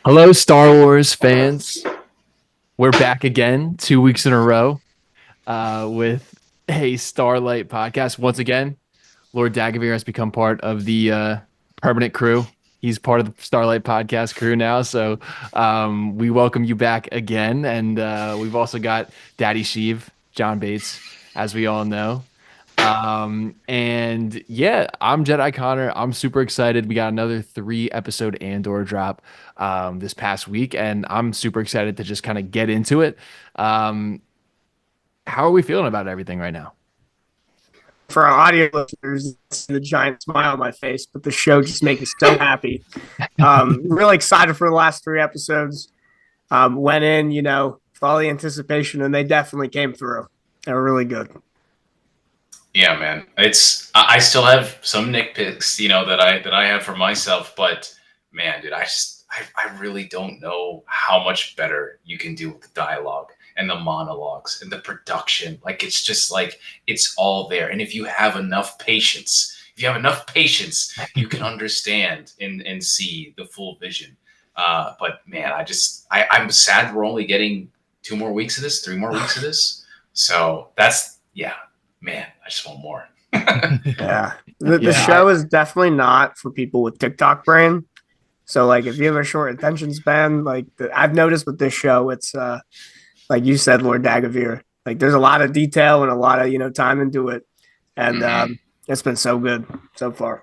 Hello, Star Wars fans. We're back again, 2 weeks in a row, with a Starlight podcast. Once again, Lord Dagovere has become part of the permanent crew. He's part of the Starlight Podcast crew now. So we welcome you back again. And we've also got Daddy Sheev, John Bates, as we all know. And yeah, I'm Jedi.Connor. I'm super excited. We got another 3 episode Andor drop this past week, and I'm super excited to just kind of get into it. Um, how are we feeling about everything right now? For our audio listeners, it's the giant smile on my face, but the show just makes me so happy. Really excited for the last 3 episodes. Went in, with all the anticipation, and they definitely came through. They were really good. Yeah, man. I still have some nitpicks, that I have for myself, but man, dude, I really don't know how much better you can do with the dialogue and the monologues and the production. Like it's just like it's all there. And if you have enough patience, you can understand and see the full vision. But man, I'm sad we're only getting 2 more weeks of this, 3 more weeks of this. So yeah, man, I just want more. Yeah. The Yeah, show is definitely not for people with TikTok brain. So, like, if you have a short attention span, I've noticed with this show, it's like you said, Lord Dagovere. Like, there's a lot of detail and a lot of time into it, and it's been so good so far.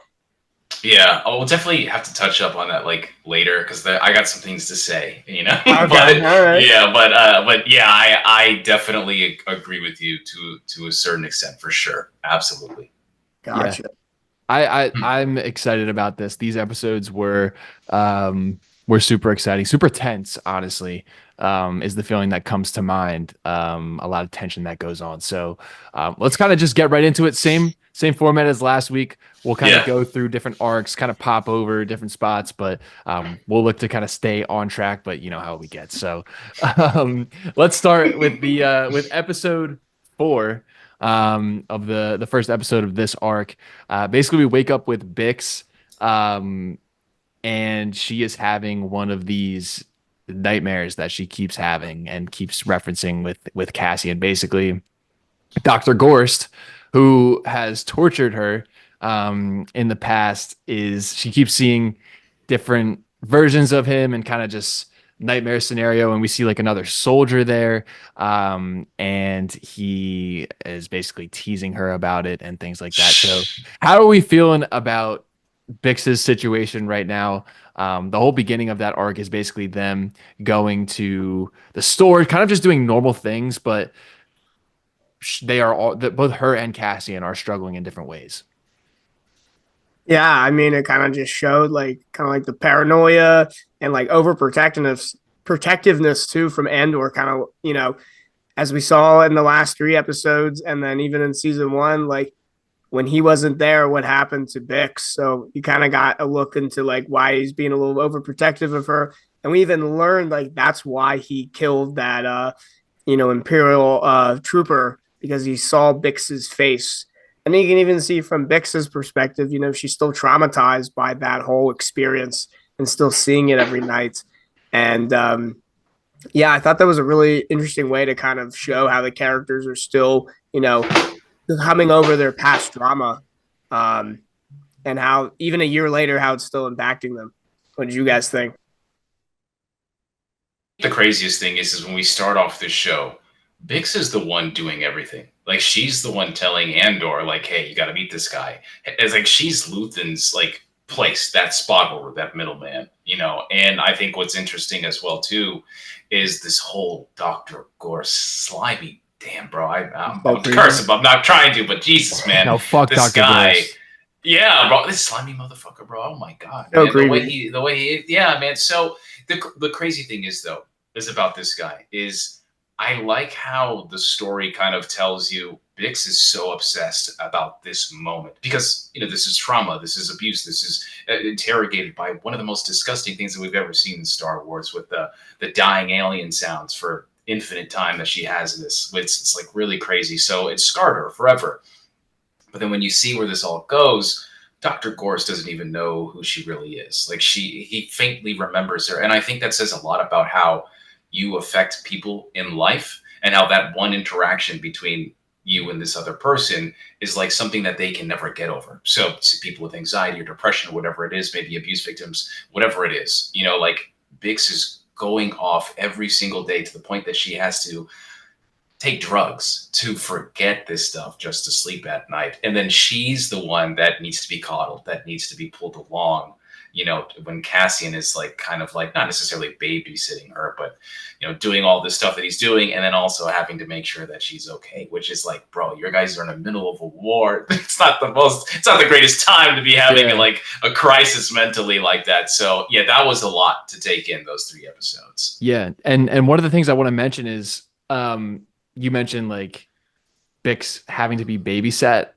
Yeah, we'll definitely have to touch up on that like later because I got some things to say, Okay, but all right, but yeah, I definitely agree with you to a certain extent for sure, absolutely. yeah. gotcha. I'm excited about this. These episodes were super exciting, super tense, honestly. Is the feeling that comes to mind. A lot of tension that goes on. So let's kind of just get right into it. Same format as last week. We'll kind of Yeah, go through different arcs, kind of pop over different spots, but we'll look to kind of stay on track, but you know how we get. So let's start with the with episode 4 of the first episode of this arc. Basically, we wake up with Bix, and she is having one of these nightmares that she keeps having and keeps referencing with Cassian. Basically, Dr. Gorst, who has tortured her in the past, is she keeps seeing different versions of him and kind of just nightmare scenario, and we see like another soldier there, and he is basically teasing her about it and things like that. So how are we feeling about Bix's situation right now? The whole beginning of that arc is basically them going to the store, kind of just doing normal things, but they are all that both her and Cassian are struggling in different ways. Yeah, I mean, it kind of just showed like the paranoia and like protectiveness too from Andor, kind of as we saw in the last 3 episodes, and then even in season one, like when he wasn't there, what happened to Bix. So you kind of got a look into like why he's being a little overprotective of her, and we even learned like that's why he killed that imperial trooper, because he saw Bix's face. And you can even see from Bix's perspective, she's still traumatized by that whole experience and still seeing it every night. And yeah, I thought that was a really interesting way to kind of show how the characters are still, coming over their past drama, um, and how even a year later, how it's still impacting them. What did you guys think? the craziest thing is when we start off this show, Bix is the one doing everything. Like she's the one telling Andor, like, "Hey, you got to meet this guy." It's like she's Luthen's like place, that spot over that middleman. And I think what's interesting as well too is this whole Doctor Gorst slimy. Damn, bro, I'm So about to curse creepy. him. I'm not trying to, but Jesus, man, No, fuck this Dr. guy. Gross. Yeah, bro, this slimy motherfucker, bro. Oh my god, So man, creepy. yeah, man. So the crazy thing is though is about this guy is I like how the story kind of tells you Bix is so obsessed about this moment because this is trauma, this is abuse, this is interrogated by one of the most disgusting things that we've ever seen in Star Wars with the dying alien sounds for infinite time that she has in this. It's like really crazy. So it scarred her forever. But then when you see where this all goes, Dr. Gorst doesn't even know who she really is. Like he faintly remembers her. And I think that says a lot about how you affect people in life and how that one interaction between you and this other person is like something that they can never get over. So people with anxiety or depression or whatever it is, maybe abuse victims, whatever it is, like Bix is going off every single day to the point that she has to take drugs to forget this stuff just to sleep at night. And then she's the one that needs to be coddled, that needs to be pulled along, when Cassian is like kind of like not necessarily babysitting her, but doing all this stuff that he's doing, and then also having to make sure that she's okay, which is like, bro, your guys are in the middle of a war. It's not the greatest time to be having like a crisis mentally like that. So yeah, that was a lot to take in, those 3 episodes. Yeah. And one of the things I want to mention is you mentioned like Bix having to be babysat.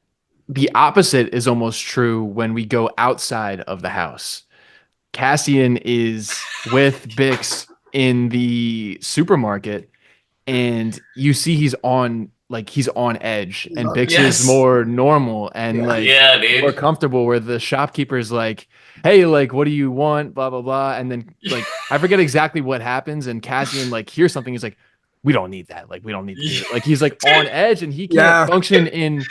The opposite is almost true when we go outside of the house. Cassian is with Bix in the supermarket, and you see he's on edge, and Bix is more normal and more comfortable, where the shopkeeper's like, hey, like, what do you want? Blah, blah, blah. And then like, I forget exactly what happens. And Cassian like hears something. He's like, we don't need that. Like, we don't need to do it. Like, he's like on edge, and he can't function in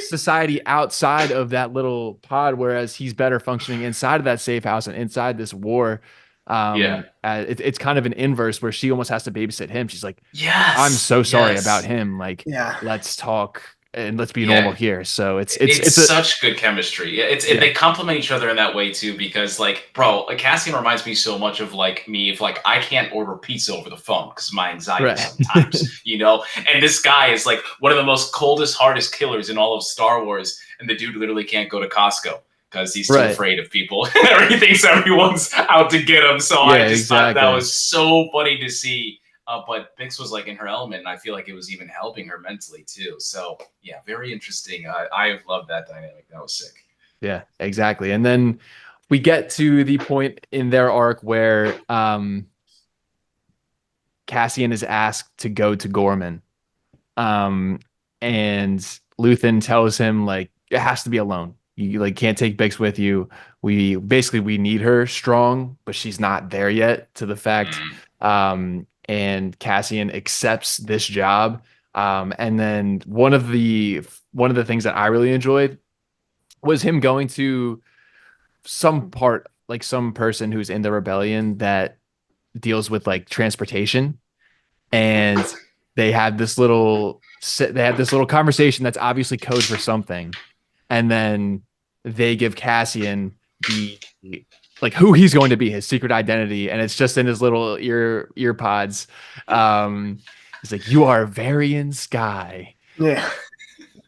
society outside of that little pod, whereas he's better functioning inside of that safe house and inside this war. It's kind of an inverse where she almost has to babysit him. She's like, I'm so sorry about him. Like, let's talk and let's be normal here. So it's such good chemistry. They complement each other in that way too, because like, bro, Cassian reminds me so much of like me, if like I can't order pizza over the phone because of my anxiety sometimes, and this guy is like one of the most coldest, hardest killers in all of Star Wars, and the dude literally can't go to Costco because he's too afraid of people. He thinks everyone's out to get him. So I just thought that was so funny to see. But Bix was like in her element, and I feel like it was even helping her mentally too. So yeah, very interesting. I love that dynamic. That was sick. Yeah, exactly. And then we get to the point in their arc where Cassian is asked to go to Ghorman. And Luthen tells him like it has to be alone. You like can't take Bix with you. We need her strong, but she's not there yet to the fact. And Cassian accepts this job. And then one of the things that I really enjoyed was him going to some person who's in the rebellion that deals with like transportation, and they had this little conversation that's obviously code for something, and then they give Cassian the like who he's going to be, his secret identity, and it's just in his little ear pods. He's like, "You are Varian Sky." Yeah.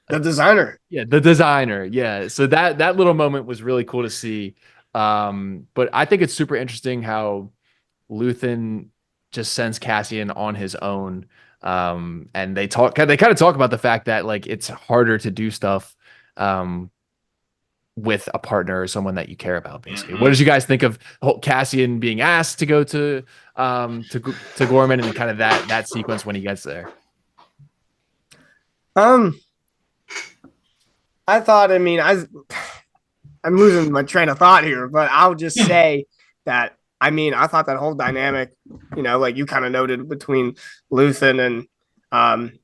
The designer. Yeah, the designer. Yeah. So that little moment was really cool to see. But I think it's super interesting how Luthen just sends Cassian on his own. And they kind of talk about the fact that like it's harder to do stuff with a partner or someone that you care about, basically. What did you guys think of Cassian being asked to go to Ghorman, and kind of that sequence when he gets there? I thought, I'm losing my train of thought here, but I'll just say that, I thought that whole dynamic, like you kind of noted between Luthen and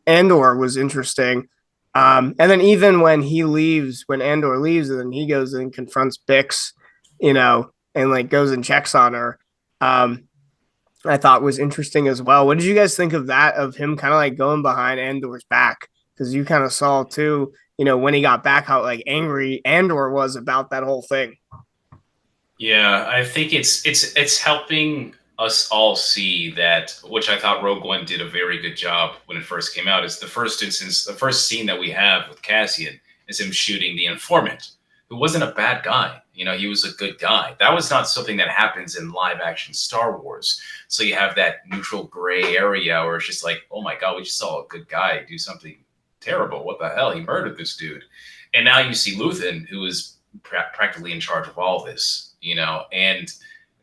Andor was interesting. And then even when Andor leaves, and then he goes and confronts Bix, and like goes and checks on her, I thought was interesting as well. What did you guys think of that, of him kind of like going behind Andor's back? Because you kind of saw too, when he got back, how like angry Andor was about that whole thing. Yeah, I think it's helping us all see that, which I thought Rogue One did a very good job when it first came out, is the first scene that we have with Cassian is him shooting the informant, who wasn't a bad guy. He was a good guy. That was not something that happens in live action Star Wars. So you have that neutral gray area where it's just like, oh my God, we just saw a good guy do something terrible. What the hell? He murdered this dude. And now you see Luthen, who is practically in charge of all this, and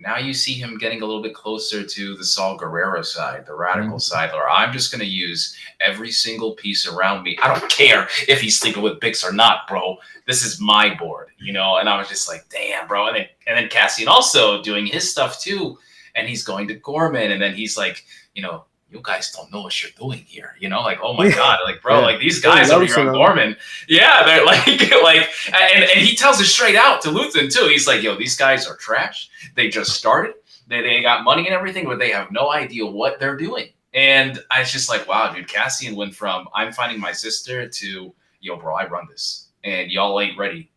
Now you see him getting a little bit closer to the Saul Guerrero side, the radical Mhm. side, or I'm just going to use every single piece around me. I don't care if he's sleeping with Bix or not, bro. This is my board, you know? And I was just like, damn, bro. And then Cassian also doing his stuff too. And he's going to Ghorman. And then he's like, you know, you guys don't know what you're doing here, you know, like, oh my God, like, bro, Yeah. like these guys over here on Ghorman, yeah, they're like, and he tells it straight out to Luthen too. He's like, yo, these guys are trash. They just started. They got money and everything, but they have no idea what they're doing. And I was just like, wow, dude, Cassian went from I'm finding my sister to, yo, bro, I run this, and y'all ain't ready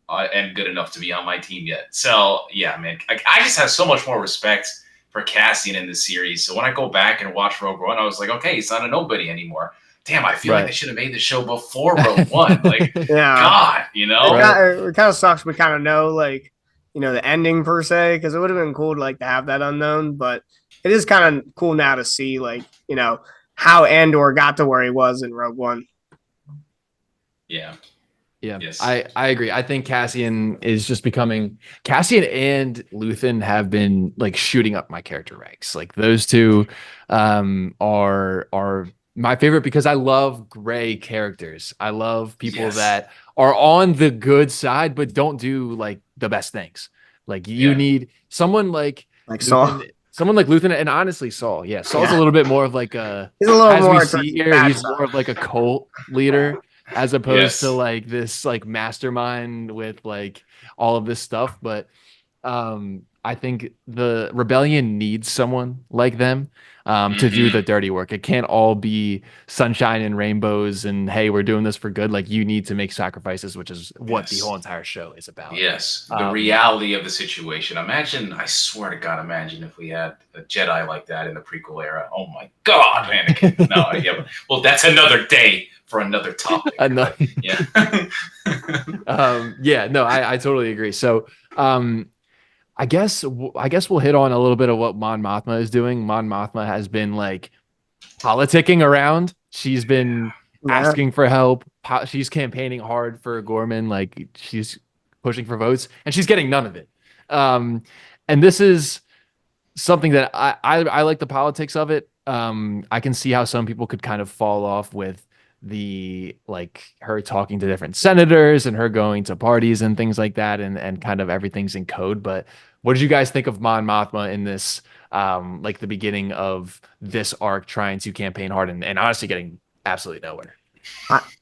and good enough to be on my team yet. So yeah, man, I just have so much more respect for Cassian in the series. So when I go back and watch Rogue One, I was like, okay, he's not a nobody anymore. Damn, I feel like they should have made the show before Rogue One. Like, God, you know? It kind of sucks. We kind of know, like, you know, the ending per se, because it would have been cool to like to have that unknown, but it is kind of cool now to see, like, you know, how Andor got to where he was in Rogue One. Yeah. Yeah, yes. I agree. I think Cassian is just becoming Cassian and Luthen have been like shooting up my character ranks. Like those two are my favorite because I love gray characters. I love people that are on the good side but don't do like the best things. Like you need someone like Luthen, Saul. Someone like Luthen, and honestly, Saul. Yeah, Saul's a little bit more of like a. He's a little as more. We see here, he's more of like a cult leader as opposed to like this like mastermind with like all of this stuff. But I think the rebellion needs someone like them to do the dirty work. It can't all be sunshine and rainbows and hey, we're doing this for good. Like you need to make sacrifices, which is what the whole entire show is about. Yes, the reality of the situation. Imagine, I swear to God, imagine if we had a Jedi like that in the prequel era. Oh my God, Anakin. No, yeah, well, that's another day for another topic. But, yeah. I totally agree. So, I guess we'll hit on a little bit of what Mon Mothma is doing. Mon Mothma has been like politicking around. She's been asking for help. She's campaigning hard for Ghorman. Like she's pushing for votes, and she's getting none of it. And this is something that I like the politics of it. I can see how some people could kind of fall off with the like her talking to different senators and her going to parties and things like that and kind of everything's in code. But what did you guys think of Mon Mothma in this like the beginning of this arc trying to campaign hard and honestly getting absolutely nowhere?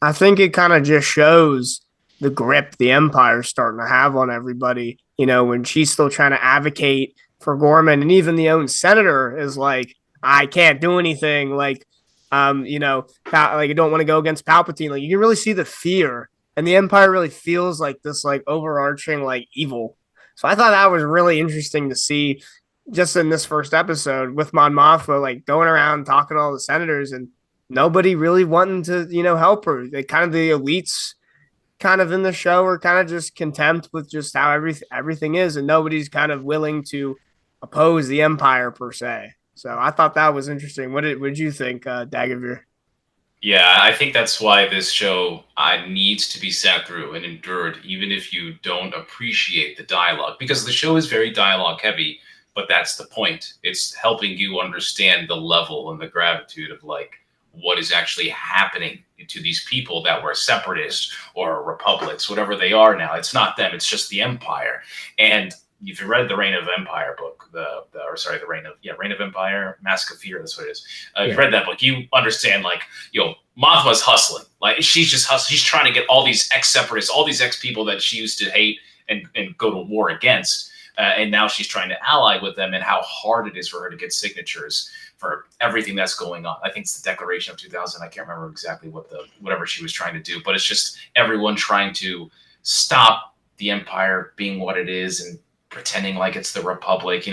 I think it kind of just shows the grip the Empire's starting to have on everybody, you know, when she's still trying to advocate for Ghorman, and even the own senator is like, I can't do anything. Like, you know, like I don't want to go against Palpatine. Like you can really see the fear, and the Empire really feels like this like overarching like evil. So I thought that was really interesting to see just in this first episode with Mon Mothma like going around talking to all the senators and nobody really wanting to, you know, help her. They kind of the elites kind of in the show are kind of just content with just how everything is, and nobody's kind of willing to oppose the Empire per se. So I thought that was interesting. What did you think, Dagovere? Yeah, I think that's why this show needs to be sat through and endured, even if you don't appreciate the dialogue, because the show is very dialogue heavy, but that's the point. It's helping you understand the level and the gratitude of like what is actually happening to these people that were separatists or republics, whatever they are now. It's not them, it's just the Empire. And if you read the Reign of Empire book, the Reign of Empire, Mask of Fear, that's what it is. If you read that book, you understand like, Mothma's hustling. Like she's just hustling. She's trying to get all these ex-separatists, all these ex-people that she used to hate and go to war against. And now she's trying to ally with them, and how hard it is for her to get signatures for everything that's going on. I think it's the Declaration of 2000. I can't remember exactly whatever she was trying to do, but it's just everyone trying to stop the Empire being what it is and pretending like it's the Republic.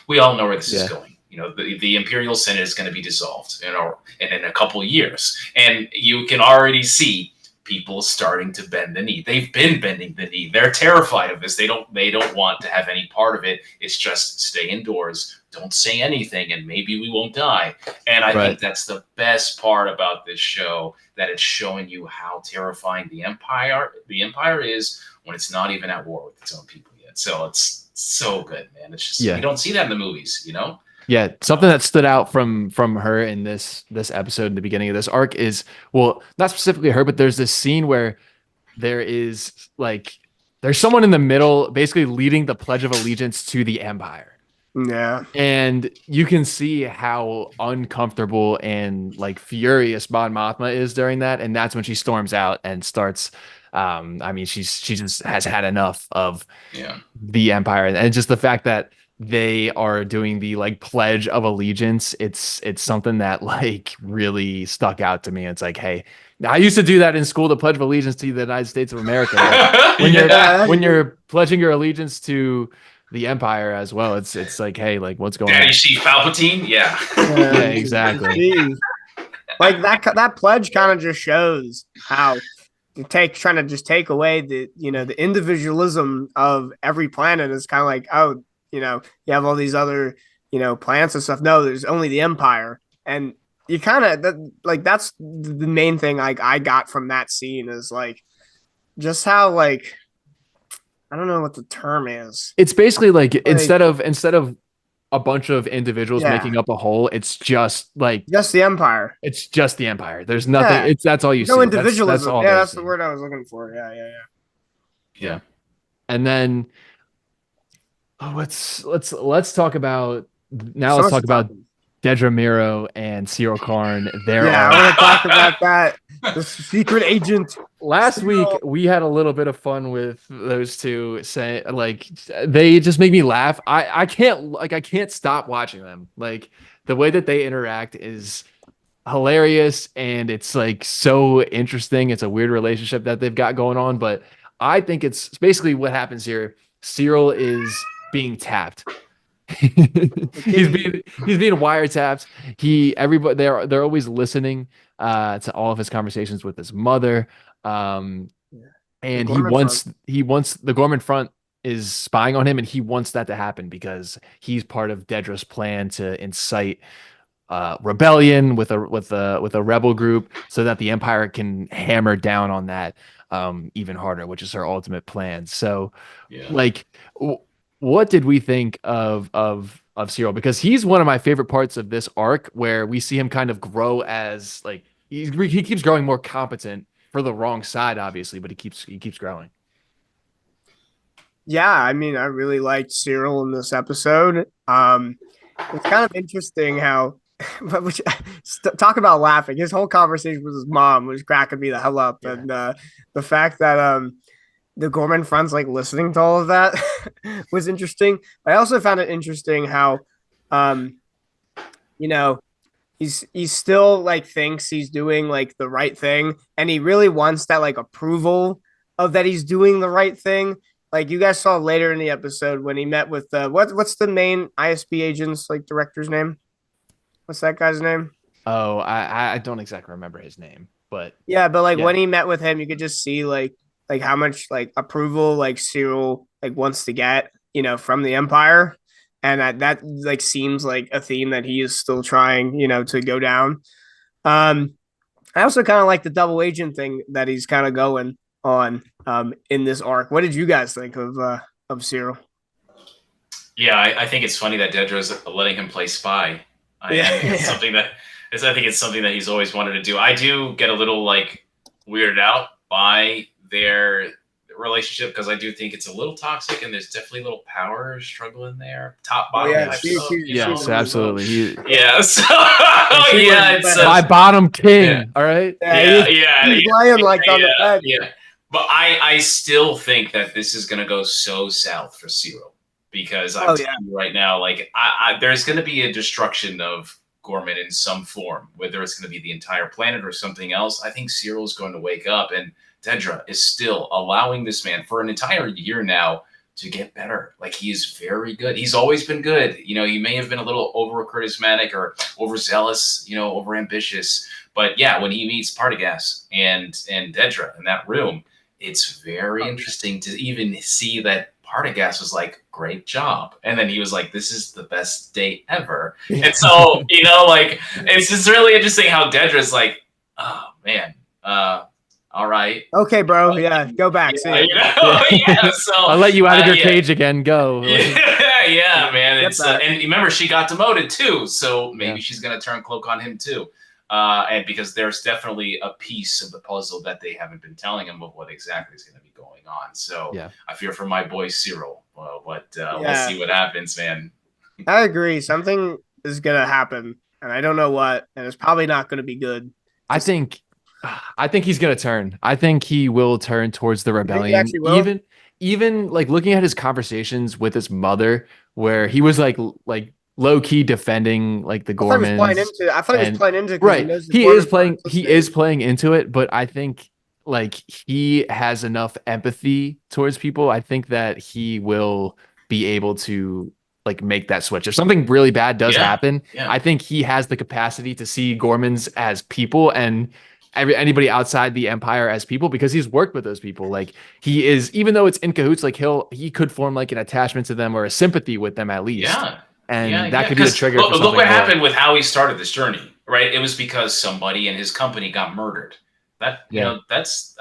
We all know where this is going. The Imperial Senate is going to be dissolved in a couple of years, and you can already see people starting to bend the knee. They've been bending the knee. They're terrified of this. They don't want to have any part of it. It's just stay indoors, don't say anything, and maybe we won't die. And I think that's the best part about this show, that it's showing you how terrifying the Empire is when it's not even at war with its own people yet. So so good, man. It's just Yeah. you don't see that in the movies, you know. Yeah, something that stood out from her in this episode in the beginning of this arc is, well, not specifically her, but there's this scene where there is like there's someone in the middle basically leading the Pledge of Allegiance to the Empire. Yeah. And you can see how uncomfortable and like furious Mon Mothma is during that. And that's when she storms out and starts. I mean, she just has had enough of the Empire, and just the fact that they are doing the like Pledge of Allegiance. It's something that like really stuck out to me. It's like, hey, I used to do that in school, the Pledge of Allegiance to the United States of America. When you're pledging your allegiance to the Empire as well, it's like, hey, like what's going Daddy on? see Palpatine, yeah, exactly. Like that pledge kind of just shows how trying to just take away the the individualism of every planet is kind of like, oh, you have all these other plants and stuff. No, there's only the Empire, and you kind of that's the main thing I got from that scene is like just how like. I don't know what the term is. It's basically like instead of a bunch of individuals making up a whole, it's just like just the Empire. It's just the Empire. There's nothing. That's all you see. No individualism. That's all. Yeah, that's the word I was looking for. Yeah. And then let's talk about now. Let's talk about Dedra Meero and Syrill Karn. I want to talk about that. The secret agent. Last week we had a little bit of fun with those two. Saying like they just make me laugh. I can't stop watching them. Like the way that they interact is hilarious, and it's like so interesting. It's a weird relationship that they've got going on, but I think it's basically what happens here. Syrill is being tapped. he's being wiretapped. They're always listening to all of his conversations with his mother. And he wants the Ghorman front is spying on him, and he wants that to happen because he's part of Dedra's plan to incite rebellion with a rebel group so that the Empire can hammer down on that even harder, which is her ultimate plan. So like what did we think of Syrill? Because he's one of my favorite parts of this arc, where we see him kind of grow as like he keeps growing more competent for the wrong side, obviously, but he keeps growing. Yeah, I mean, I really liked Syrill in this episode. It's kind of interesting how, talk about laughing. His whole conversation with his mom was cracking me the hell up, and the fact that the Ghorman front's like listening to all of that was interesting. I also found it interesting how, he's still like thinks he's doing like the right thing, and he really wants that like approval of that he's doing the right thing. Like you guys saw later in the episode when he met with what's the main ISB agent's like director's name? What's that guy's name? Oh, I don't exactly remember his name, but when he met with him, you could just see like how much like approval like Syrill like wants to get, from the Empire. And that like seems like a theme that he is still trying, to go down. I also kind of like the double agent thing that he's kind of going on in this arc. What did you guys think of Syrill? Yeah, I think it's funny that Dedra's letting him play spy. I think it's something that he's always wanted to do. I do get a little like weirded out by their relationship because I do think it's a little toxic, and there's definitely a little power struggle in there. Top bottom. Yes, absolutely. It's my bottom king. Yeah. All right. He's lying like on the bed. Yeah. But I still think that this is gonna go so south for Syrill, because I'm telling you right now, like there's gonna be a destruction of Ghorman in some form, whether it's gonna be the entire planet or something else. I think Cyrill's going to wake up, and Dedra is still allowing this man for an entire year now to get better. Like he is very good. He's always been good. He may have been a little over charismatic or overzealous, overambitious. But yeah, when he meets Partagaz and Dedra in that room, it's very interesting to even see that Partagaz was like, great job. And then he was like, this is the best day ever. And so, it's just really interesting how Dedra's like, oh man, All right. Okay, bro. Yeah, go back. See Yeah, ya. yeah. So I'll let you out of your yeah. cage again. Go. Yeah, man. Get It's that. and remember she got demoted too, so maybe Yeah. she's gonna turn cloak on him too. And because there's definitely a piece of the puzzle that they haven't been telling him of what exactly is going to be going on. So Yeah. I fear for my boy Syrill, but we'll Yeah. see what happens, man. I agree. Something is gonna happen, and I don't know what, and it's probably not gonna be good. I think he's gonna turn. I think he will turn towards the You think he rebellion. actually will? Even like looking at his conversations with his mother, where he was like low key defending like the I thought he was playing Gormans. into. I thought he was and- playing into. 'Cause Right. knows the He Gormans is playing. aren't He listening. is playing into it, but I think like he has enough empathy towards people. I think that he will be able to like make that switch. If something really bad does happen, I think he has the capacity to see Gormans as people and anybody outside the Empire as people, because he's worked with those people. Like he is, even though it's in cahoots, like he could form like an attachment to them or a sympathy with them at least. Yeah. And that could be the trigger. Look, for look what more. happened with how he started this journey, right? It was because somebody in his company got murdered. That you know, that's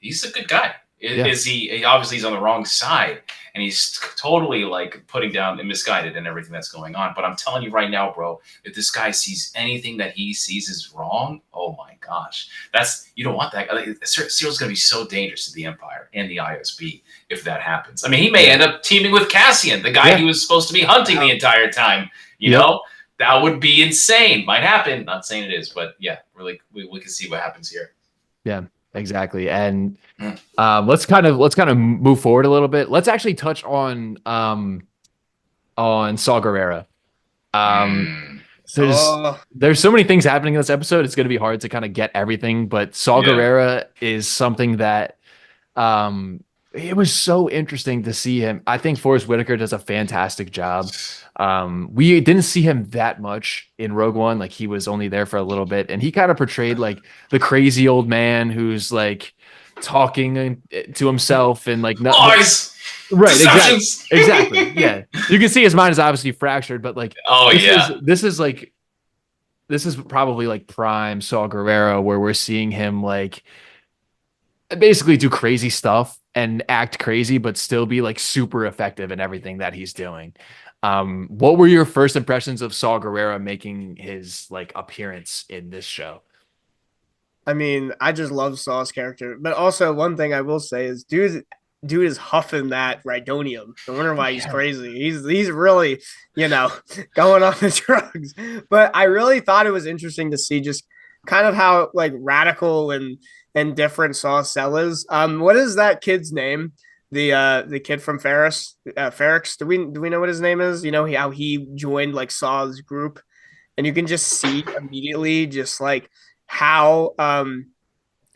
he's a good guy. Is he obviously he's on the wrong side and he's totally like putting down and misguided and everything that's going on. But I'm telling you right now, bro, if this guy sees anything that he sees is wrong, oh my gosh, you don't want that. Syrill's going to be so dangerous to the Empire and the ISB if that happens. I mean, he may end up teaming with Cassian, the guy he was supposed to be hunting the entire time. You know, that would be insane. Might happen. Not saying it is, but yeah, really, we can see what happens here. Yeah. Exactly. And let's kind of move forward a little bit. Let's actually touch on Saw Gerrera. There's so many things happening in this episode. It's going to be hard to kind of get everything, but Saw Gerrera is something that it was so interesting to see him. I think Forrest Whitaker does a fantastic job. We didn't see him that much in Rogue One. Like he was only there for a little bit, and he kind of portrayed like the crazy old man who's like talking to himself and like lies. Right, exactly. Yeah, you can see his mind is obviously fractured, but like, this is probably like prime Saw Gerrera, where we're seeing him like basically do crazy stuff and act crazy, but still be like super effective in everything that he's doing. What were your first impressions of Saw Gerrera making his like appearance in this show? I mean, I just love Saw's character, but also one thing I will say is, dude is huffing that Rhydonium. I wonder why he's crazy. He's really, going on the drugs. But I really thought it was interesting to see just kind of how like radical and different Saw Cell is. What is that kid's name? The kid from Ferris, Ferrix. Do we know what his name is? You know how he joined like Saw's group, and you can just see immediately just like how kind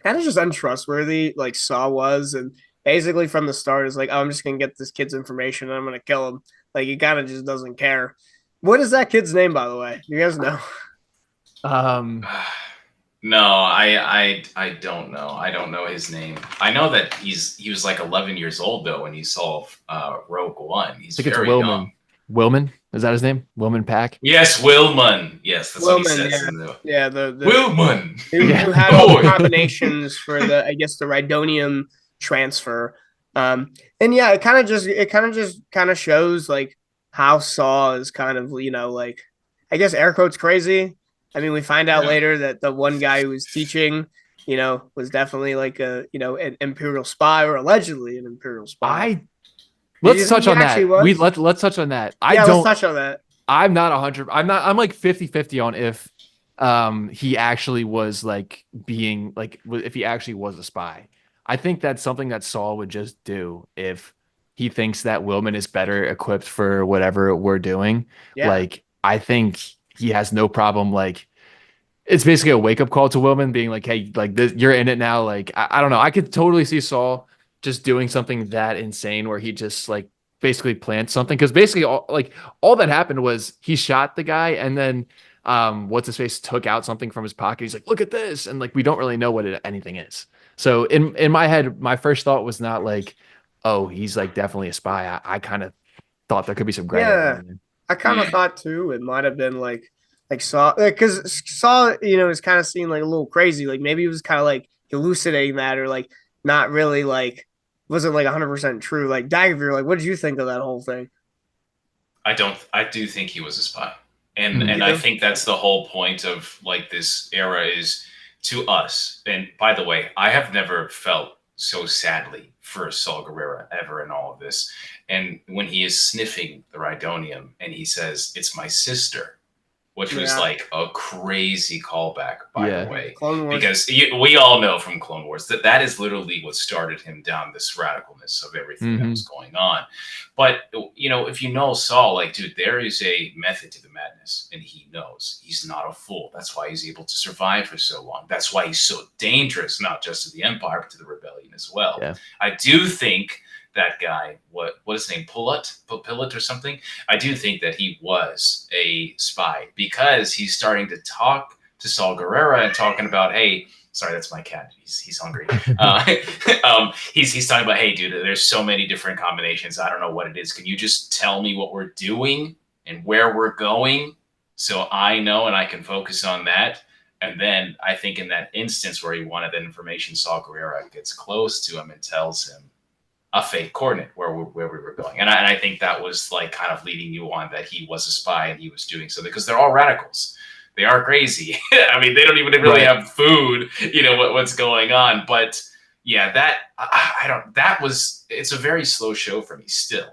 of just untrustworthy like Saw was, and basically from the start is like, oh, I'm just gonna get this kid's information and I'm gonna kill him. Like he kind of just doesn't care. What is that kid's name, by the way? You guys know? No, I don't know. I don't know his name. I know that he was like 11 years old though when he saw Rogue One. He's very young. Willman, is that his name? Willman Pack? Yes, Willman. Yes, that's what he says. The Willman. Who had all the combinations for the Rhydonium transfer. And yeah, it kind of shows like how Saw is kind of, like, I guess air quotes crazy. I mean, we find out later that the one guy who was teaching, was definitely like an imperial spy, or allegedly an imperial spy. Let's touch on that. Let's touch on that. Let's touch on that. I'm not 100. I'm like 50-50 on if he actually was like being like, if he actually was a spy. I think that's something that Saul would just do if he thinks that Willman is better equipped for whatever we're doing. Yeah. Like, I think he has no problem. Like, it's basically a wake up call to Willman, being like, hey, like this, you're in it now. Like, I don't know. I could totally see Saul just doing something that insane where he just like basically plants something. Cause basically all that happened was he shot the guy, and then what's his face took out something from his pocket. He's like, look at this. And like, we don't really know what anything is. So in my head, my first thought was not like, oh, he's like definitely a spy. I kind of thought there could be some gray. Yeah, I kind of thought too. It might have been like Saw, because Saw, is kind of seemed like a little crazy. Like maybe he was kind of like elucidating that, or like not really like wasn't like 100% true. Like Dagovere, like what did you think of that whole thing? I do think he was a spy. And Mhm. and I think that's the whole point of like this era is to us. And by the way, I have never felt so sadly for Saul Guerrero ever in all of this. And when he is sniffing the Rhydonium and he says, "It's my sister," which was Yeah. like a crazy callback, by the Yeah. way, Clone Wars. because we all know from Clone Wars that that is literally what started him down this radicalness of everything that was going on. But if you know Saul, like, dude, there is a method to the madness, and he knows he's not a fool. That's why he's able to survive for so long. That's why he's so dangerous, not just to the Empire, but to the rebellion as well. Yeah. I do think that guy, what is his name, Pilot or something? I do think that he was a spy because he's starting to talk to Saul Guerrero and talking about, hey, sorry, that's my cat. He's hungry. He's talking about, hey, dude, there's so many different combinations. I don't know what it is. Can you just tell me what we're doing and where we're going so I know and I can focus on that? And then I think in that instance where he wanted that information, Saul Guerrero gets close to him and tells him a fake coordinate where we were going. And I think that was like kind of leading you on that he was a spy and he was doing something because they're all radicals. They are crazy. I mean, they don't even really have food, what's going on. But yeah, it's a very slow show for me still.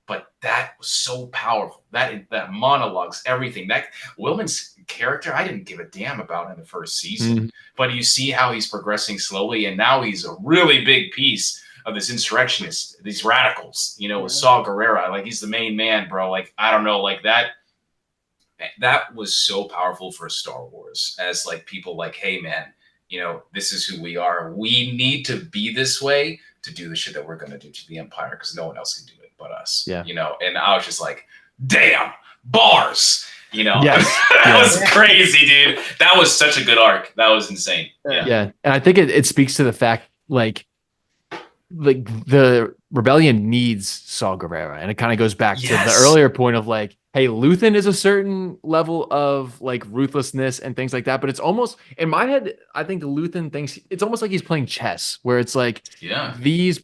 But that was so powerful. That monologues, everything. That Willman's character, I didn't give a damn about in the first season. But you see how he's progressing slowly, and now he's a really big piece of this insurrectionist, these radicals, with Saul Guerrero. Like, he's the main man, bro. Like, I don't know, like that was so powerful for Star Wars as like people like, hey man, this is who we are. We need to be this way to do the shit that we're going to do to the Empire because no one else can do it but us, and I was just like, damn, bars, Yes. That was crazy, dude. That was such a good arc. That was insane. Yeah. And I think it speaks to the fact, like the rebellion needs Saul Guerrero, and it kind of goes back to the earlier point of like, hey, Luthen is a certain level of like ruthlessness and things like that, but it's almost in my head, I think Luthen thinks it's almost like he's playing chess, where it's like, these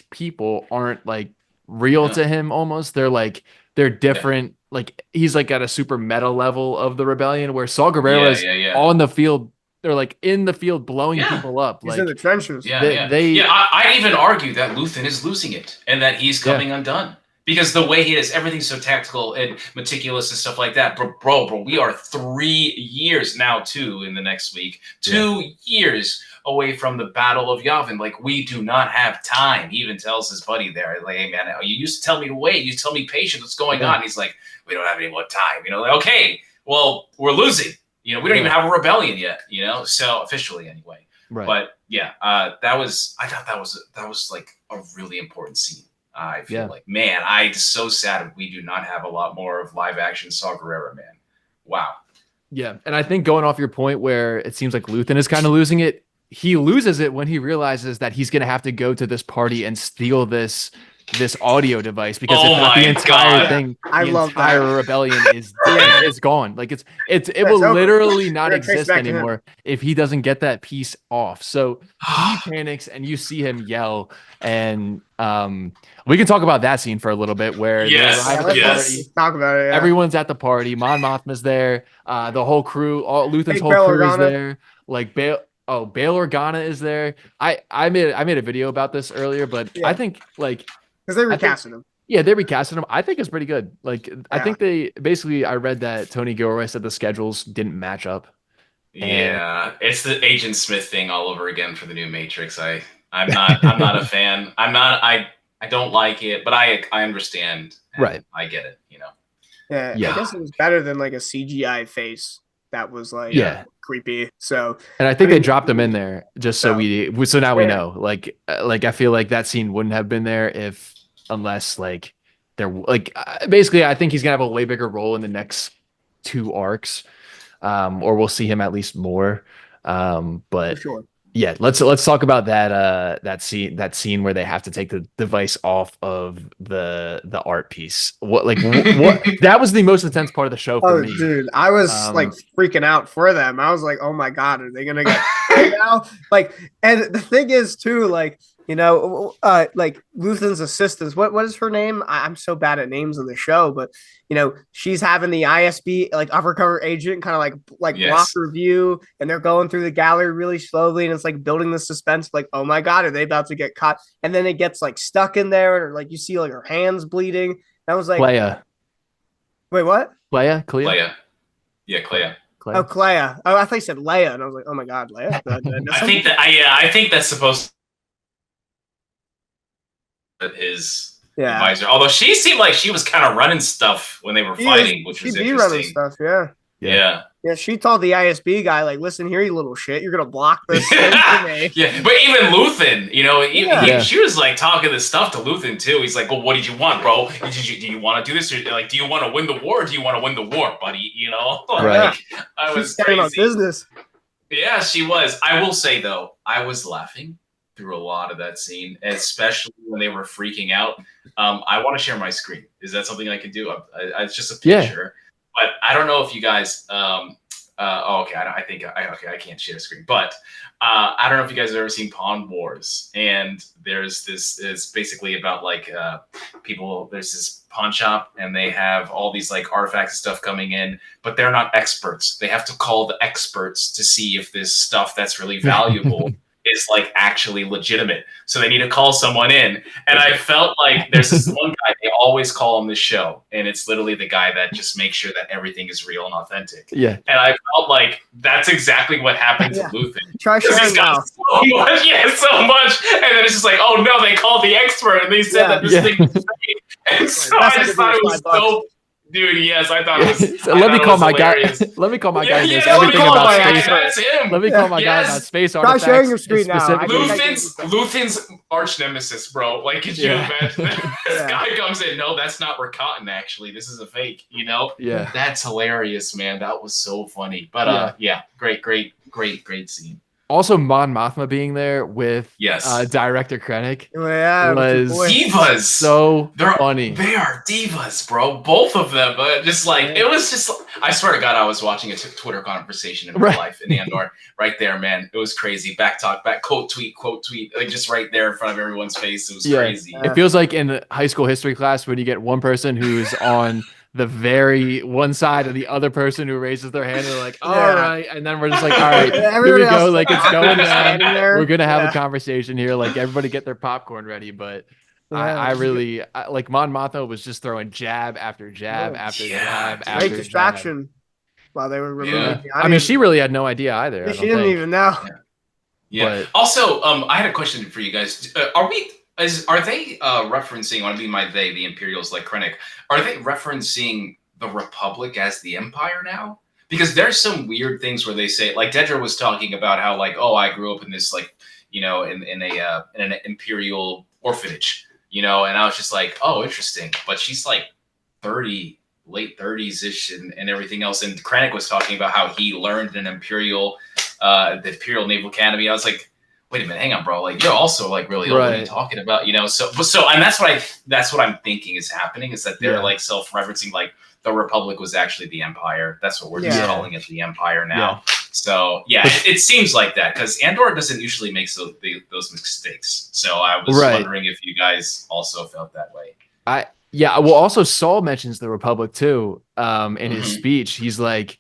people aren't like real to him. Almost they're different. Like, he's like at a super meta level of the rebellion, where Saul Guerrero is on the field. They're like in the field blowing people up. He's like in the trenches. I'd even argue that Luthen is losing it and that he's coming undone because the way he is, everything's so tactical and meticulous and stuff like that. Bro, we are 3 years now, too, in the next week. 2 years away from the Battle of Yavin. Like, we do not have time. He even tells his buddy there, like, hey, man, you used to tell me to wait. You used to tell me patience. What's going on? And he's like, we don't have any more time. Like, okay, well, we're losing. We don't even have a rebellion yet, so officially anyway. Right. But yeah, I thought that was like a really important scene. I feel like, man, I'm so sad we do not have a lot more of live action Saw Gerrera, man. Wow. Yeah. And I think going off your point where it seems like Luthen is kind of losing it, he loses it when he realizes that he's going to have to go to this party and steal this audio device, because if not, the entire thing, the entire rebellion is gone. Like it will literally not exist anymore if he doesn't get that piece off. So he panics, and you see him yell. And we can talk about that scene for a little bit, where let's talk about it. Everyone's at the party. Mon Mothma's there. The whole crew, all Luthen's whole crew is there. Like Bail Organa is there. I made a video about this earlier, but I think like. Because they recasted him. Yeah, they recasted him. I think it's pretty good. Like, I think I read that Tony Gilroy said the schedules didn't match up. Yeah, it's the Agent Smith thing all over again for the new Matrix. I'm not a fan. I don't like it, but I understand. Right. I get it, Yeah, I guess it was better than like a CGI face that was like creepy. So, and I think they dropped him in there just so now we know. Like I feel like that scene wouldn't have been there unless like they're like basically I think he's gonna have a way bigger role in the next 2 arcs, or we'll see him at least more. But Yeah, let's talk about that scene where they have to take the device off of the art piece. What that was the most intense part of the show for Oh, me. dude, I was like freaking out for them. I was like, oh my God, are they gonna get now? Like, and the thing is too, like, like Luthen's assistants, what is her name? I'm so bad at names in the show, but she's having the ISB like undercover agent kind of like block her view, and they're going through the gallery really slowly, and it's like building the suspense, like, oh my God, are they about to get caught? And then it gets like stuck in there, or like you see like her hands bleeding. And I was like, Clea. Wait, what? Clea? Yeah, Clea. Oh, Clea. Oh, I thought you said Leia, and I was like, oh my God, Leia. I think that's supposed to be his advisor. Although she seemed like she was kind of running stuff when they were fighting, which was interesting. Running stuff, yeah. She told the ISB guy, like, listen here, you little shit, you're gonna block this thing for me. Yeah, but even Luthen, she was like talking this stuff to Luthen too. He's like, well, what did you want, bro? Do you want to do this, or like, do you want to win the war, or do you want to win the war, buddy? Right. I was crazy. On business. Yeah, she was. I will say though, I was laughing through a lot of that scene, especially when they were freaking out. I want to share my screen. Is that something I can do? It's just a picture. Yeah. But I don't know if you guys. I can't share a screen. But I don't know if you guys have ever seen Pawn Wars. And there's this. It's basically about like people. There's this pawn shop, and they have all these like artifacts and stuff coming in, but they're not experts. They have to call the experts to see if this stuff that's really valuable is like actually legitimate. So they need to call someone in. And I felt like there's this one guy they always call on this show, and it's literally the guy that just makes sure that everything is real and authentic. Yeah. And I felt like that's exactly what happened to Luthen. Try sharing now. So much. And then it's just like, oh no, they called the expert and they said that this thing is fake. And so I just thought it was so. Dude, yes, I thought it was. So let me call my guy. Let me call my guy. Everything about space. Let me call my guy about space artifacts. Try sharing your screen now. Luthen's arch nemesis, bro. Like, could you imagine that? This guy comes in. No, that's not Rakatan. Actually, this is a fake. Yeah. That's hilarious, man. That was so funny. But great scene. Also, Mon Mothma being there with director Krennic was divas. So funny. They are divas, bro. Both of them. But just like it was just. I swear to God, I was watching a Twitter conversation in real life in Andor. Right there, man. It was crazy. Back talk, back quote tweet, like just right there in front of everyone's face. It was crazy. It feels like in high school history class when you get one person who's on the very one side of the other person who raises their hand and they're like, all right. And then we're just like, all right, here we go. Like it's going down. We're going to have a conversation here. Like everybody get their popcorn ready. But I really like Mon Mothma was just throwing jab after jab after jab after great distraction while they were removing I mean, she really had no idea either. She didn't even know. Yeah. But, also, I had a question for you guys. Are they referencing, when I mean the Imperials like Krennic, are they referencing the Republic as the Empire now? Because there's some weird things where they say, like Dedra was talking about how like, oh, I grew up in this like, in an Imperial orphanage, and I was just like, oh, interesting. But she's like 30, late 30s-ish and everything else. And Krennic was talking about how he learned in the Imperial Naval Academy. I was like, wait a minute, hang on, bro. Like you're also like really old. What are you talking about? So and that's what I'm thinking is happening is that they're like self-referencing, like the Republic was actually the Empire. That's what we're just calling it, the Empire now. Yeah. So it seems like that because Andor doesn't usually make those mistakes. So I was wondering if you guys also felt that way. Well, also Saul mentions the Republic too. In his speech, he's like,